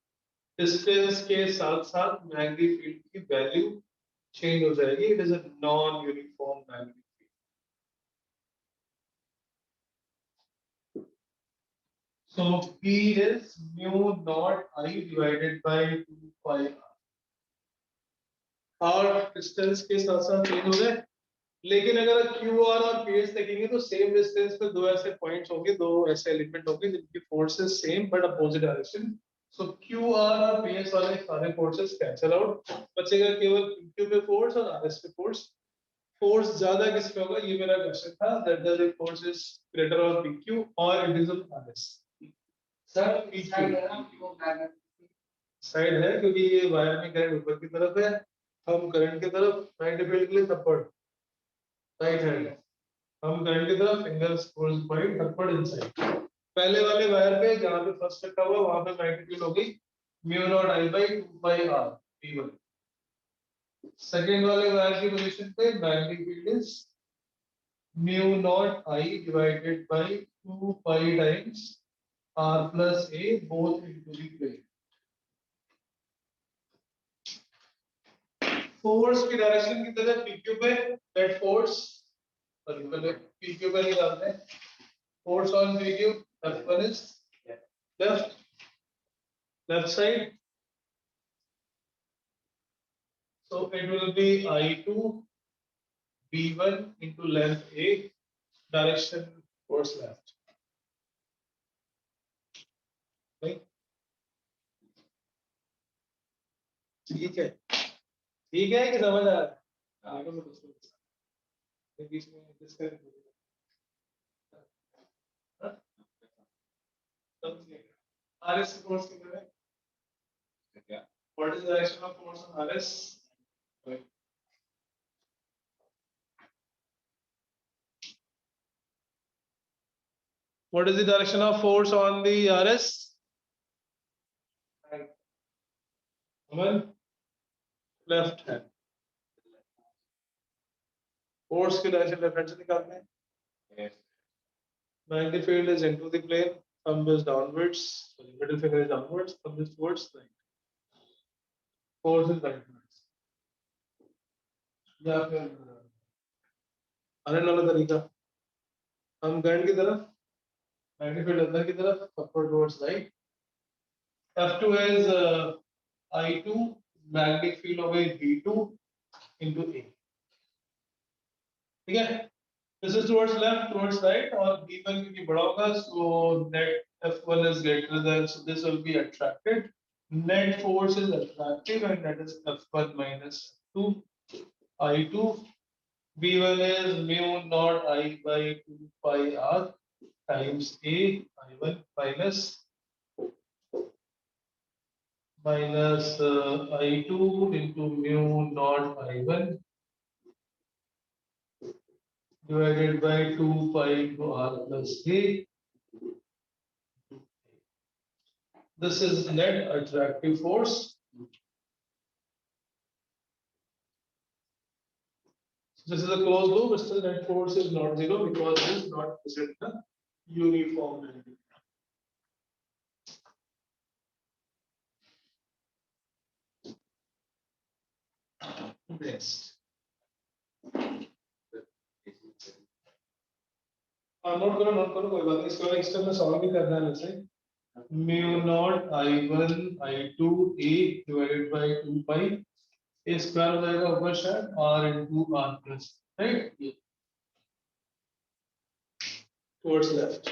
Distance के साथ साथ magnetic field की value change हो जाएगी. It is a non-uniform magnetic field. So P is mu naught I divided by 2 pi R. R distance के साथ साथ change हो गए. लेकिन अगर क्यू आर और पी एस देखेंगे तो सेम डिस्टेंस पे दो ऐसे पॉइंट्स होंगे, दो ऐसे एलिमेंट होंगे जिनकी forces same but opposite direction. So Q R और पी एस वाले सारे फोर्सेस कैंसिल आउट, बचेगा केवल क्यू पे फोर्स और आर एस पे फोर्स। फोर्स ज्यादा किस पे होगा ये मेरा क्वेश्चन था, that the force is greater on P Q और it is on R S. Sir P Q side है क्योंकि ये वायर में करंट ऊपर की तरफ है, हम करंट की तरफ मैग्नेटिक फील्ड के लिए सपोर्ट राइट हैंड, हम करंट की तरफ fingers force point upward inside. पहले वाले वायर पे जहां पे फर्स्ट रखा हुआ वहां पे मैग्नेटिक फील्ड हो गई mu naught I by 2 pi R p1। Second वाले वायर की पोजीशन पे magnetic field is mu naught I divided by 2 pi times r plus a both into the plane. Force की डायरेक्शन की तरह pq पे net force और pq पे निकालते हैं force on PQ, F1 is left side, so it will be I2 B1 into length A, direction force left, right? ठीक है कि समझ आ रहा है? देखो मैं कुछ बीच में डिस्कस RS force कितना है? What is the direction of force on RS? What is the direction of force on the RS? Right. Aman? Left hand. Force की direction left hand से निकालते हैं. Yes. Magnetic field is into the plane. Thumb is downwards. Sorry, middle finger is downwards. Thumb is towards right. Force is rightwards. या फिर आने वाला तरीका. हम ग्राइंड की तरफ. Magnetic field अंदर की तरफ. Upward towards right. F2 is I2. Magnetic field of a V2 into A. ठीक है? This is towards left, towards right, और B1 क्योंकि बड़ा होगा, so net F1 is greater than, so this will be attracted. Net force is attractive, and that is F1 minus 2 I2. B1 is mu naught I by 2 pi R times A I1 minus I2 into mu naught I1 divided by 2 pi into R plus A. This is net attractive force. This is a closed loop, but still net force is not zero because it is not present in a uniform value. Next. Note करो कोई बात नहीं. इसको next time में solve भी करना है वैसे. Mu naught I1 I2 A divided by 2 pi. A square हो जाएगा ऊपर शायद R into R plus, right? Towards left.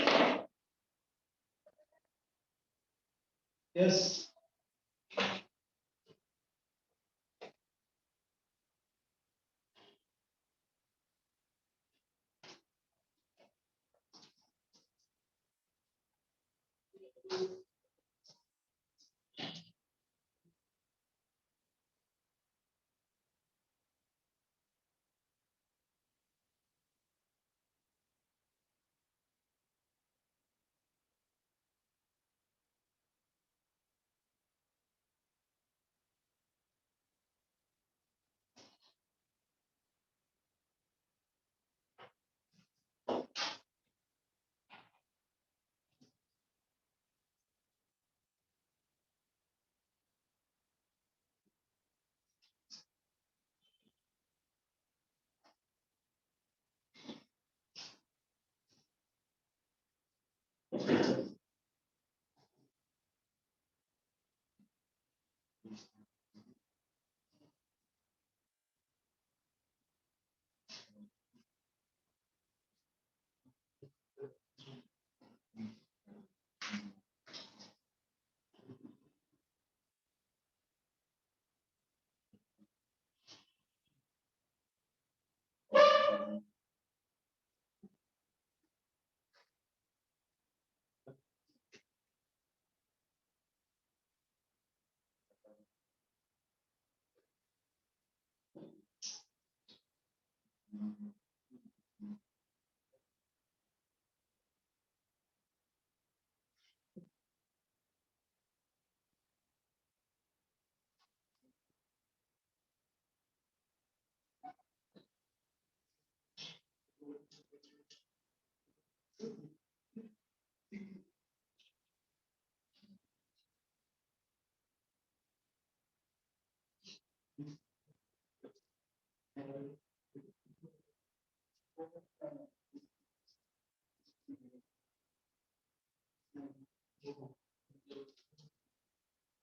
Yes.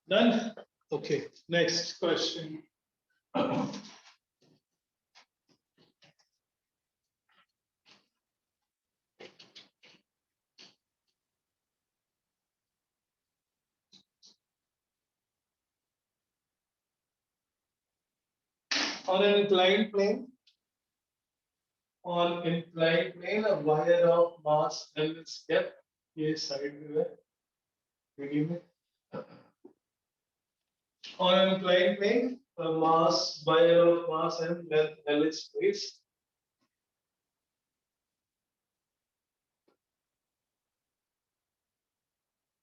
Done? Okay, next question. On an inclined plane, a wire of mass L is kept. ये side view है, video में. On an inclined plane, a wire of mass and length L is placed.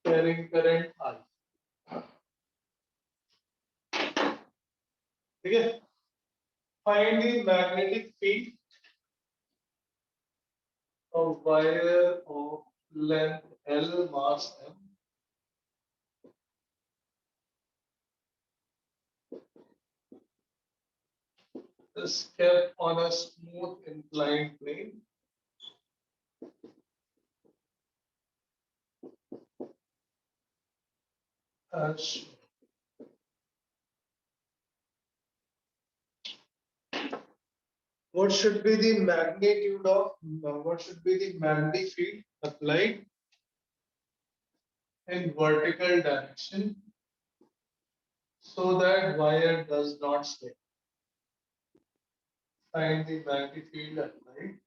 Carrying current I. ठीक है? Find the magnetic field of wire of length L, mass M. Is kept on a smooth inclined plane. As what should be the magnitude of what should be the magnetic field applied in vertical direction so that wire does not slip? Find the magnetic field applied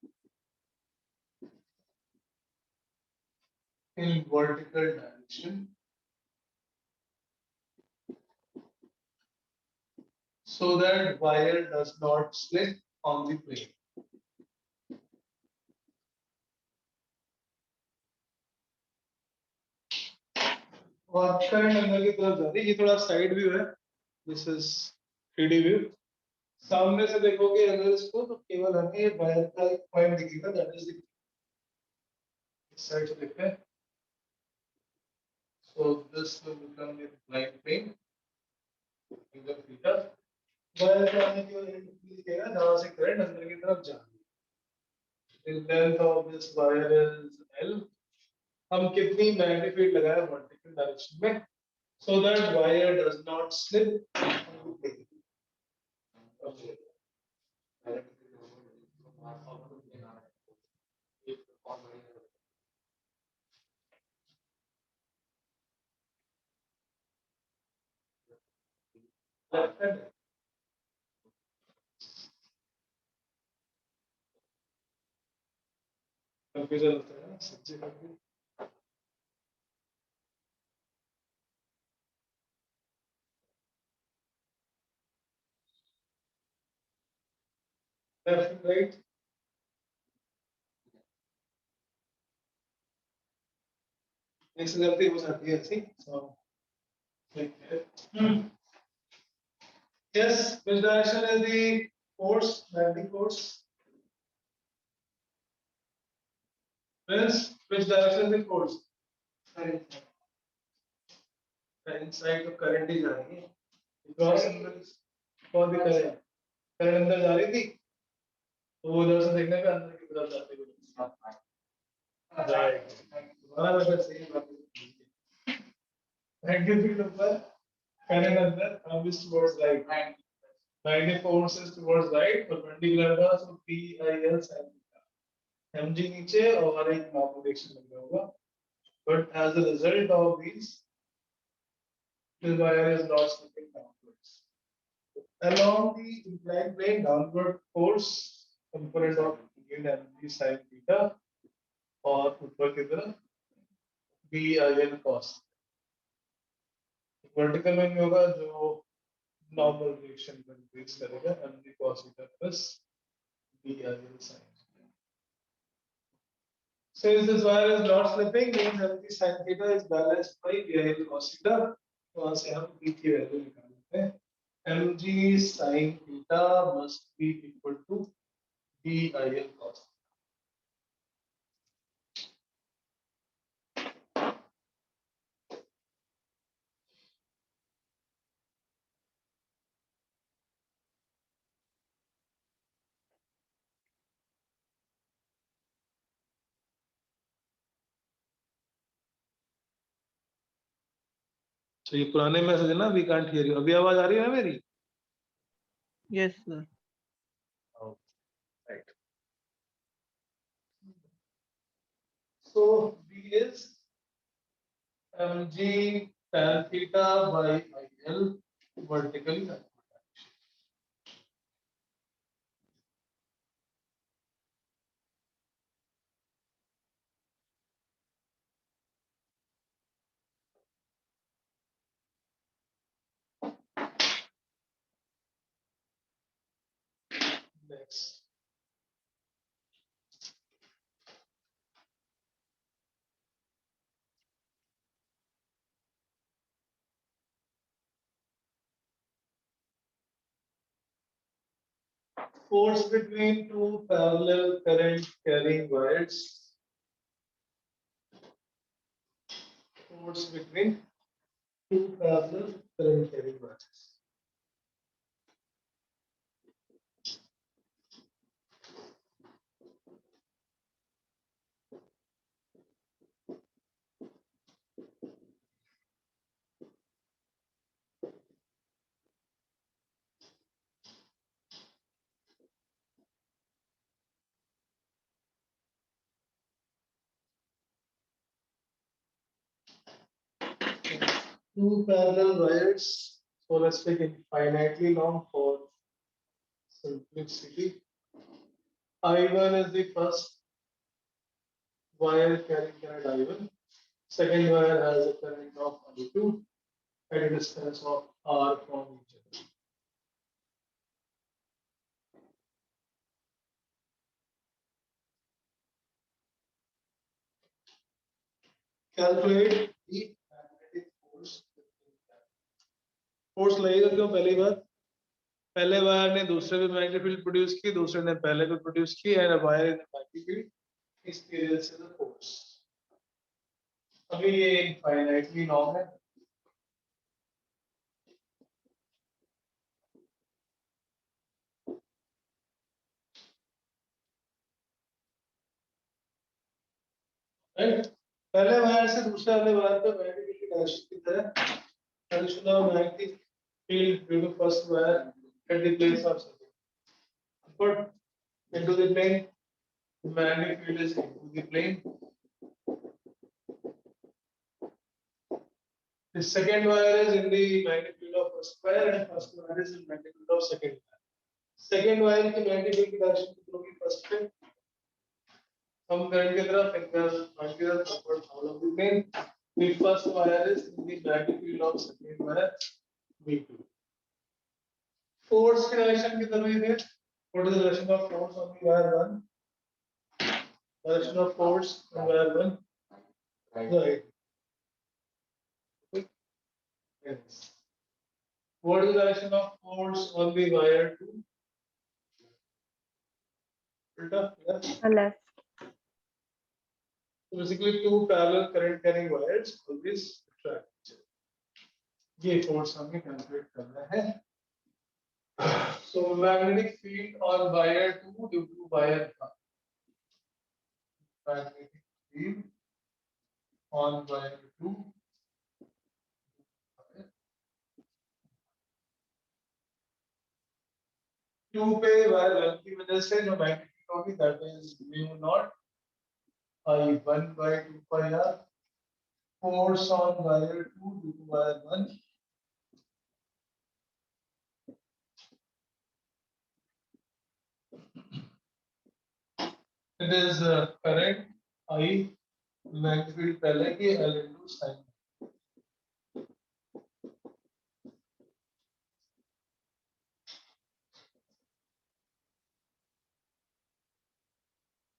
in vertical direction so that wire does not slip on the plane. और current अंदर की तरफ जा रही है, ये थोड़ा side view है. This is 3D view. सामने से देखोगे अगर इसको तो केवल हमें ये वायर का एक पॉइंट दिखेगा, दैट इज इस साइड से देखते हैं. So this will become the line plane in the theta. Wire का हमें केवल एंड दिखेगा जहां से करंट अंदर की तरफ जा रही है. The length of this wire is L. हम कितनी मैग्नेटिक फील्ड लगाए वर्टिकल डायरेक्शन में so that wire does not slip on the plane. Left hand. Confusion होता है ना सच्चे confusion. Left and right. Next गलती हो जाती है ऐसी. So yes, which direction is the force, magnetic force? Friends, which direction is the force? Current. Inside तो current ही जा रही है. Cross अंदर कौन दी current? Current अंदर जा रही थी. तो वो उधर से देखने पे अंदर की तरफ जाते हुए. Right. हमारा मतलब सही बात है. Magnetic ऊपर, current अंदर, arm is towards right. Magnetic force is towards right, perpendicular था, so PIL sin theta. mg नीचे और एक नॉर्मल डायरेक्शन लग रहा होगा. But as a result of these, the wire is not slipping downwards. Along the inclined plane, downward force component of yield mg sin theta और ऊपर की तरफ BIL cos. वर्टिकल में होगा जो नॉर्मल डायरेक्शन में इंक्रीज करेगा mg cos theta plus BIL sin. Since this wire is not slipping, means mg sin theta is balanced by BIL cos theta. तो वहाँ से हम B की वैल्यू निकाल लेते हैं. mg sin theta must be equal to BIL cos. तो ये पुराने मैसेज है ना, वी कांट हियर यू. अभी आवाज आ रही है ना मेरी? Yes, sir. Right. So B is mg tan theta by IL vertically. Next. Force between two parallel current carrying wires. Force between two parallel current carrying wires. Two parallel wires, so let's take infinitely long for simplicity. I1 is the first wire carrying current I1. Second wire has a current of I2 at a distance of R from each other. Calculate the magnetic force. Force लगेगा क्यों? पहली बार पहले wire ने दूसरे में magnetic field produce की, दूसरे ने पहले को प्रोड्यूस की, and wire in magnetic field experience the force. अभी ये इनफाइनाइटली लॉन्ग है. राइट, पहले वायर से दूसरे वाले वायर पे मैग्नेटिक फील्ड डायरेक्शन की तरह direction of magnetic field due to first wire at the place of second. Put into the plane, the magnetic field is into the plane. The second wire is in the magnetic field of first wire and first wire is in magnetic field of second wire. Second wire की magnetic field की direction कितनी होगी? First पे हम current की तरफ current की तरफ upward all of the plane. The first wire is in the magnetic field of second wire V2. Force की डायरेक्शन कितनी होगी? What is the direction of force on the wire 1? Direction of force on wire 1? Right. Yes. What is the direction of force on the wire 2? Ulta, yeah. Left. So basically, two parallel current carrying wires always attract each other. ये force हमें calculate करना है. So magnetic field on wire 2 due to wire 1. Magnetic field on wire 2. To पे wire 1 की वजह से जो magnetic field होगी that is mu not I1 by 2 pi r. Force on wire 2 due to wire 1. It is current I, magnetic field पहले की L into sin.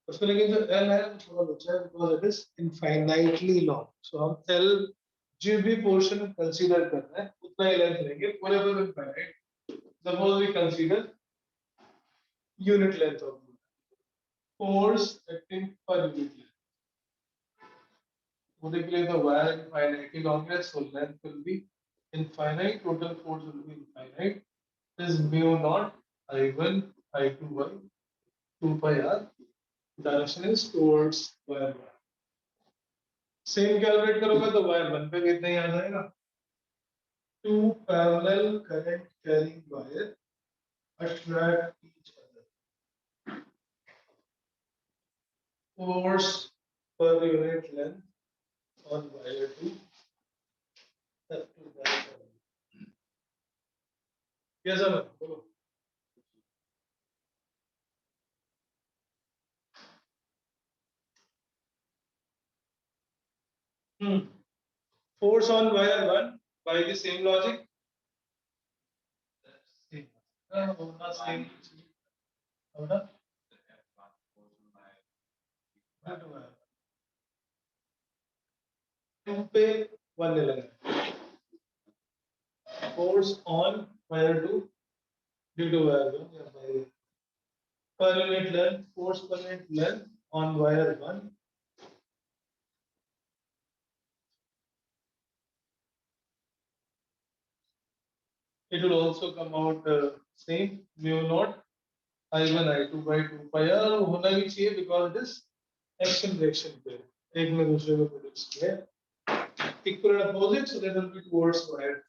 उसमें लेकिन जो L है वो थोड़ा बचा है because it is infinitely long. So हम L जो भी portion consider कर रहे हैं उतना ही length लेंगे पूरे पर infinite. Suppose we consider unit length of force acting per unit length. Particularly the wire infinitely long है, so length will be infinite. Total force will be infinite. Is mu naught I1 I2 by 2 pi r. Direction is towards wire 1. Same calculate करोगे तो wire 1 पे कितना ही आ जाएगा? Two parallel current carrying wire attract each other. Force per unit length on wire 2. Yes, Aman. Follow. Force on wire 1 by the same logic. Same. होगा due to wire. 2 पे 1 ले लेंगे force on wire 2 due to wire 1 या by per unit length force per unit length on wire 1 it will also come out same mu naught I1 I2 by 2 pi r होना भी चाहिए because this action reaction पे एक ने दूसरे को produce किया equal and opposite so that will be towards wire.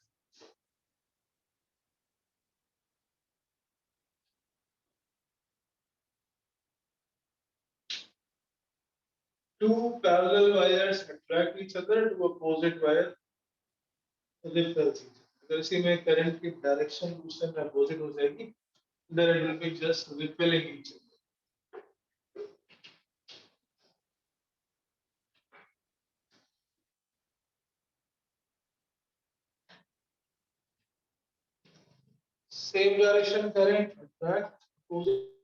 Two parallel wires attract each other to opposite wire repels each other. अगर इसी में करंट की डायरेक्शन दूसरे में अपोजिट हो जाएगी then it will be just repelling each other. Same direction current attract opposite.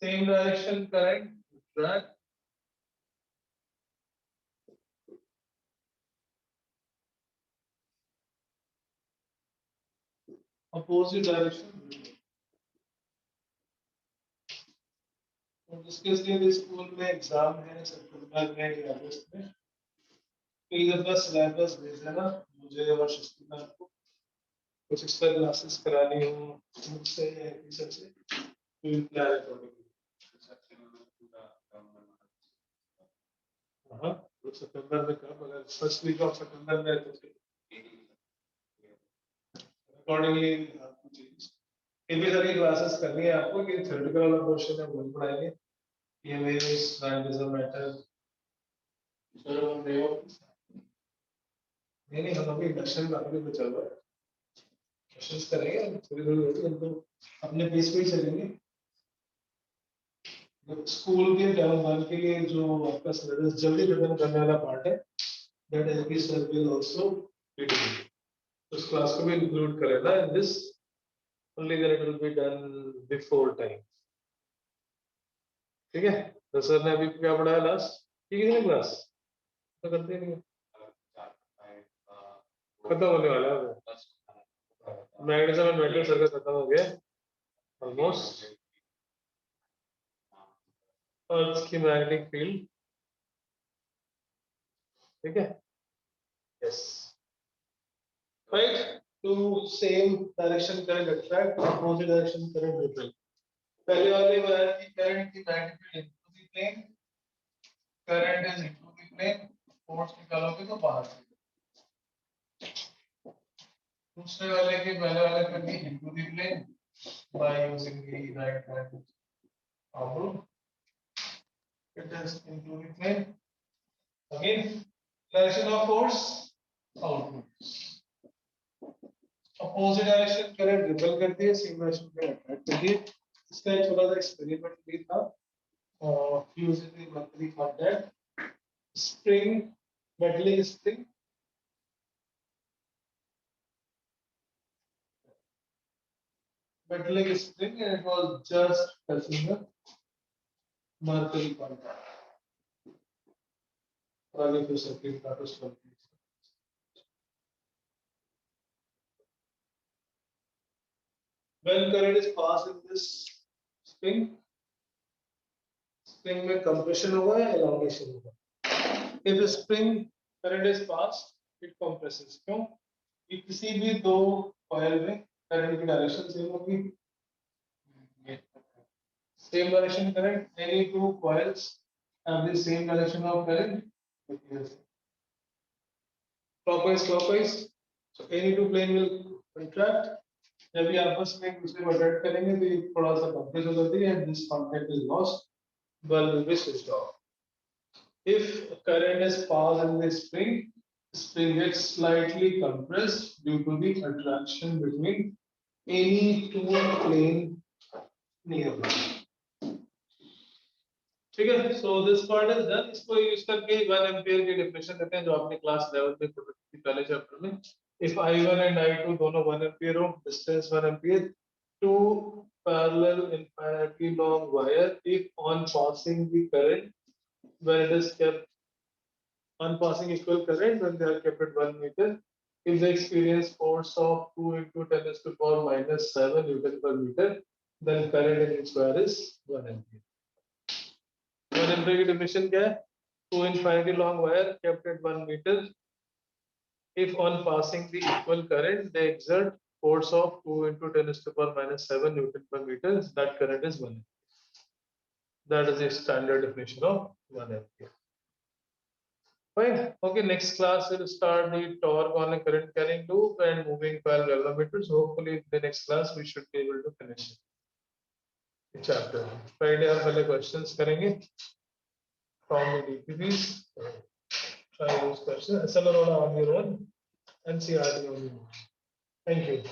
Same direction current attract opposite direction. तो जिसके लिए स्कूल में एग्जाम है सितंबर में या अगस्त में एक दफा सिलेबस भेज देना मुझे और शिस्तिना को कुछ एक्स्ट्रा क्लासेस करानी हो मुझसे या टीचर से तो प्लान अकॉर्डिंगली हाँ तो सितंबर में कब अगर फर्स्ट वीक ऑफ सितंबर में तो अकॉर्डिंगली आपको चेंज इन भी सारी क्लासेस करनी है आपको कि थ्योरेटिकल वाला पोर्शन है वो पढ़ाएंगे ये वेव्स ट्रांजिशन मैटर सर हम नहीं हम अभी इंडक्शन का अभी चल रहा है क्वेश्चंस करेंगे थोड़ी थोड़ी होती हम तो अपने पेस पे ही चलेंगे स्कूल के टर्म 1 के लिए जो आपका सिलेबस जल्दी खत्म करने वाला पार्ट है that LP sir will also be doing तो उस क्लास को भी इंक्लूड करेगा in this only that it will be done before time ठीक है तो सर ने अभी क्या पढ़ाया लास्ट ठीक है क्लास तो करते नहीं खत्म होने वाला है मैग्नेटिज्म एंड मेटल सर का खत्म हो गया ऑलमोस्ट अर्थ की मैग्नेटिक फील्ड ठीक है yes right to same direction current attract opposite direction current repel पहले वाले वायर की करंट की magnetic field into the plane current is into the plane force निकालोगे तो बाहर से दूसरे वाले के पहले वाले करनी into the plane by using the right hand arm rule. It is into the plane. Again, direction of force outwards. Opposite direction current repel करती है, same direction current attract करती है. इसका एक छोटा सा experiment भी था. Using the mercury contact spring, metallic spring. Metallic spring, and it was just touching the mercury contact. Running through circuit catastrophe. When current is passed in this spring में compression होगा या elongation होगा? If a spring current is passed, it compresses. क्यों? कि किसी भी दो coil में current की direction same होगी. Same direction current. Any two coils have the same direction of current. Clockwise. So any two plane will contract. जब ये आपस में एक दूसरे को अट्रैक्ट करेंगे तो ये थोड़ा सा कंप्रेस हो जाती है and this contact is lost. Bulb will be switched off. If current is passed in the spring gets slightly compressed due to the attraction between any two plane nearby. ठीक है, so this part is done. इसको use करके 1 ampere की definition देते हैं जो आपने class level में पढ़ी थी पहले चैप्टर में. If I1 and I2 दोनों 1 एम्पीयर हो, distance 1 ampere, two parallel infinitely long wire, if on passing the current, when it is kept on passing equal current, when they are kept at 1 meter, if they experience force of 2 into 10 to the power minus 7 Newton per meter, then current in each wire is 1 ampere. 1 ampere की definition क्या है? 2 infinity long wire kept at 1 meter. If on passing the equal current, they exert force of 2 into 10 to the power minus 7 Newton per meter, that current is 1 ampere. That is the standard definition of 1 ampere. Fine. Okay, next class will start the torque on a current carrying loop and moving coil galvanometers. Hopefully, in the next class we should be able to finish the chapter. Friday हम पहले questions करेंगे from the DPPs. Try those questions. SL on your own, NCERT on your own. Thank you.